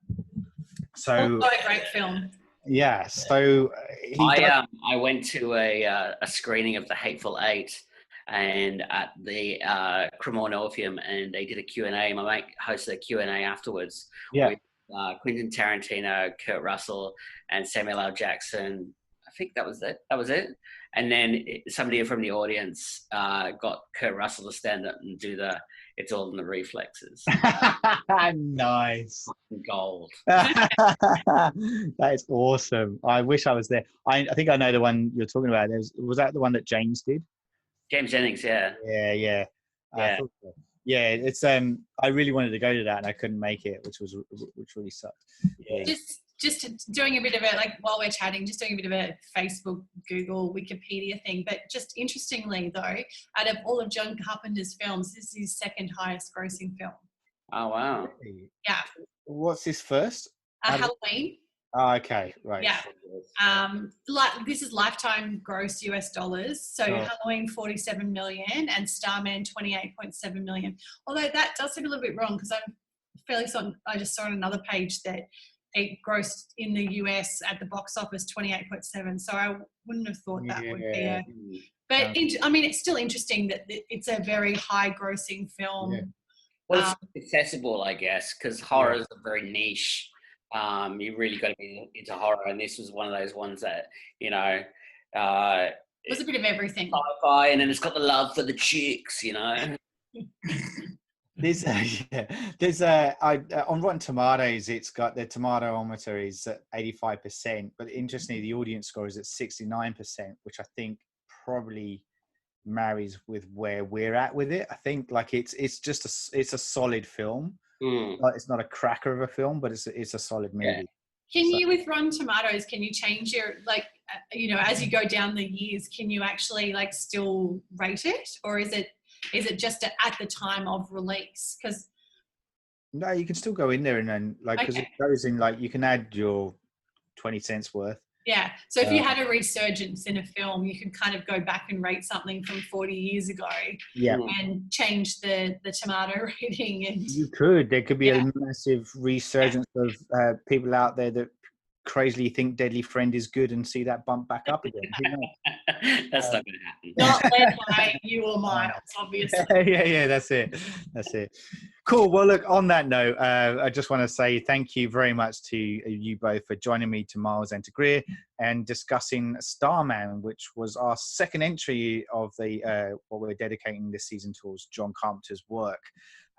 Speaker 1: So,
Speaker 2: a great film.
Speaker 1: Yeah. So
Speaker 3: I went to a screening of The Hateful Eight, and at the Cremorne Orpheum, and they did a Q&A. My mate hosted a Q&A afterwards with Quentin Tarantino, Kurt Russell, and Samuel L. Jackson. I think that was it. And then somebody from the audience got Kurt Russell to stand up and do the "It's All in the Reflexes."
Speaker 1: Nice.
Speaker 3: Gold.
Speaker 1: That is awesome. I wish I was there. I think I know the one you're talking about. Was that the one that James did?
Speaker 3: James Jennings, yeah.
Speaker 1: Yeah. I thought so. Yeah, it's I really wanted to go to that and I couldn't make it, which really sucked.
Speaker 3: Yeah.
Speaker 2: Just doing a bit of a, like, while we're chatting, just doing a bit of a Facebook, Google, Wikipedia thing. But just interestingly though, out of all of John Carpenter's films, this is his second highest grossing film.
Speaker 3: Oh wow.
Speaker 2: Yeah.
Speaker 1: What's his first?
Speaker 2: Halloween.
Speaker 1: Oh, okay, right.
Speaker 2: Yeah. This is lifetime gross US dollars. So Halloween 47 million and Starman 28.7 million. Although that does seem a little bit wrong because I'm fairly certain I just saw on another page that it grossed in the US at the box office 28.7. So I wouldn't have thought that would be a. But I mean, it's still interesting that it's a very high grossing film.
Speaker 1: Yeah.
Speaker 3: Well, it's accessible, I guess, because horror is a very niche. You really got to be into horror, and this was one of those ones that, you know,
Speaker 2: it was a bit of everything.
Speaker 3: Sci-fi, and then it's got the love for the chicks, you know.
Speaker 1: There's on Rotten Tomatoes, it's got the tomatometer is at 85%, but interestingly, the audience score is at 69%, which I think probably marries with where we're at with it. I think like it's a solid film. It's not a cracker of a film, but it's a solid movie.
Speaker 2: Yeah. Can you, with Rotten Tomatoes, can you change your, like, you know, as you go down the years, can you actually like still rate it, or is it just at the time of release? Because
Speaker 1: no, you can still go in there and then like, because it goes in, like, you can add your 20 cents worth.
Speaker 2: Yeah. So if you had a resurgence in a film, you could kind of go back and rate something from 40 years ago and change the tomato rating. And
Speaker 1: there could be a massive resurgence of people out there that crazily think Deadly Friend is good and see that bump back up again.
Speaker 3: That's not going to happen.
Speaker 2: Not led by you or Miles, obviously.
Speaker 1: Yeah, that's it. Cool. Well, look, on that note, I just want to say thank you very much to you both for joining me, to Miles and to Greer, and discussing Starman, which was our second entry of the what we're dedicating this season towards John Carpenter's work.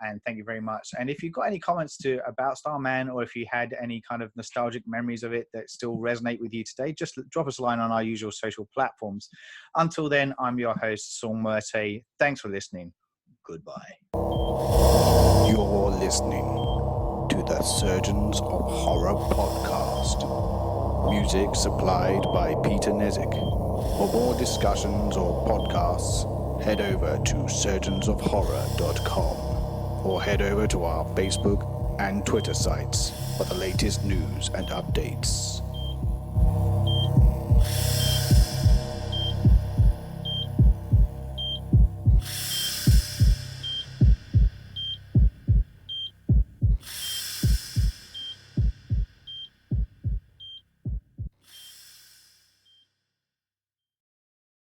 Speaker 1: And thank you very much. And if you've got any comments about Starman, or if you had any kind of nostalgic memories of it that still resonate with you today, just drop us a line on our usual social platforms. Until then, I'm your host, Saul Murtay. Thanks for listening. Goodbye.
Speaker 5: You're listening to the Surgeons of Horror podcast. Music supplied by Peter Nezik. For more discussions or podcasts, head over to surgeonsofhorror.com. or head over to our Facebook and Twitter sites for the latest news and updates.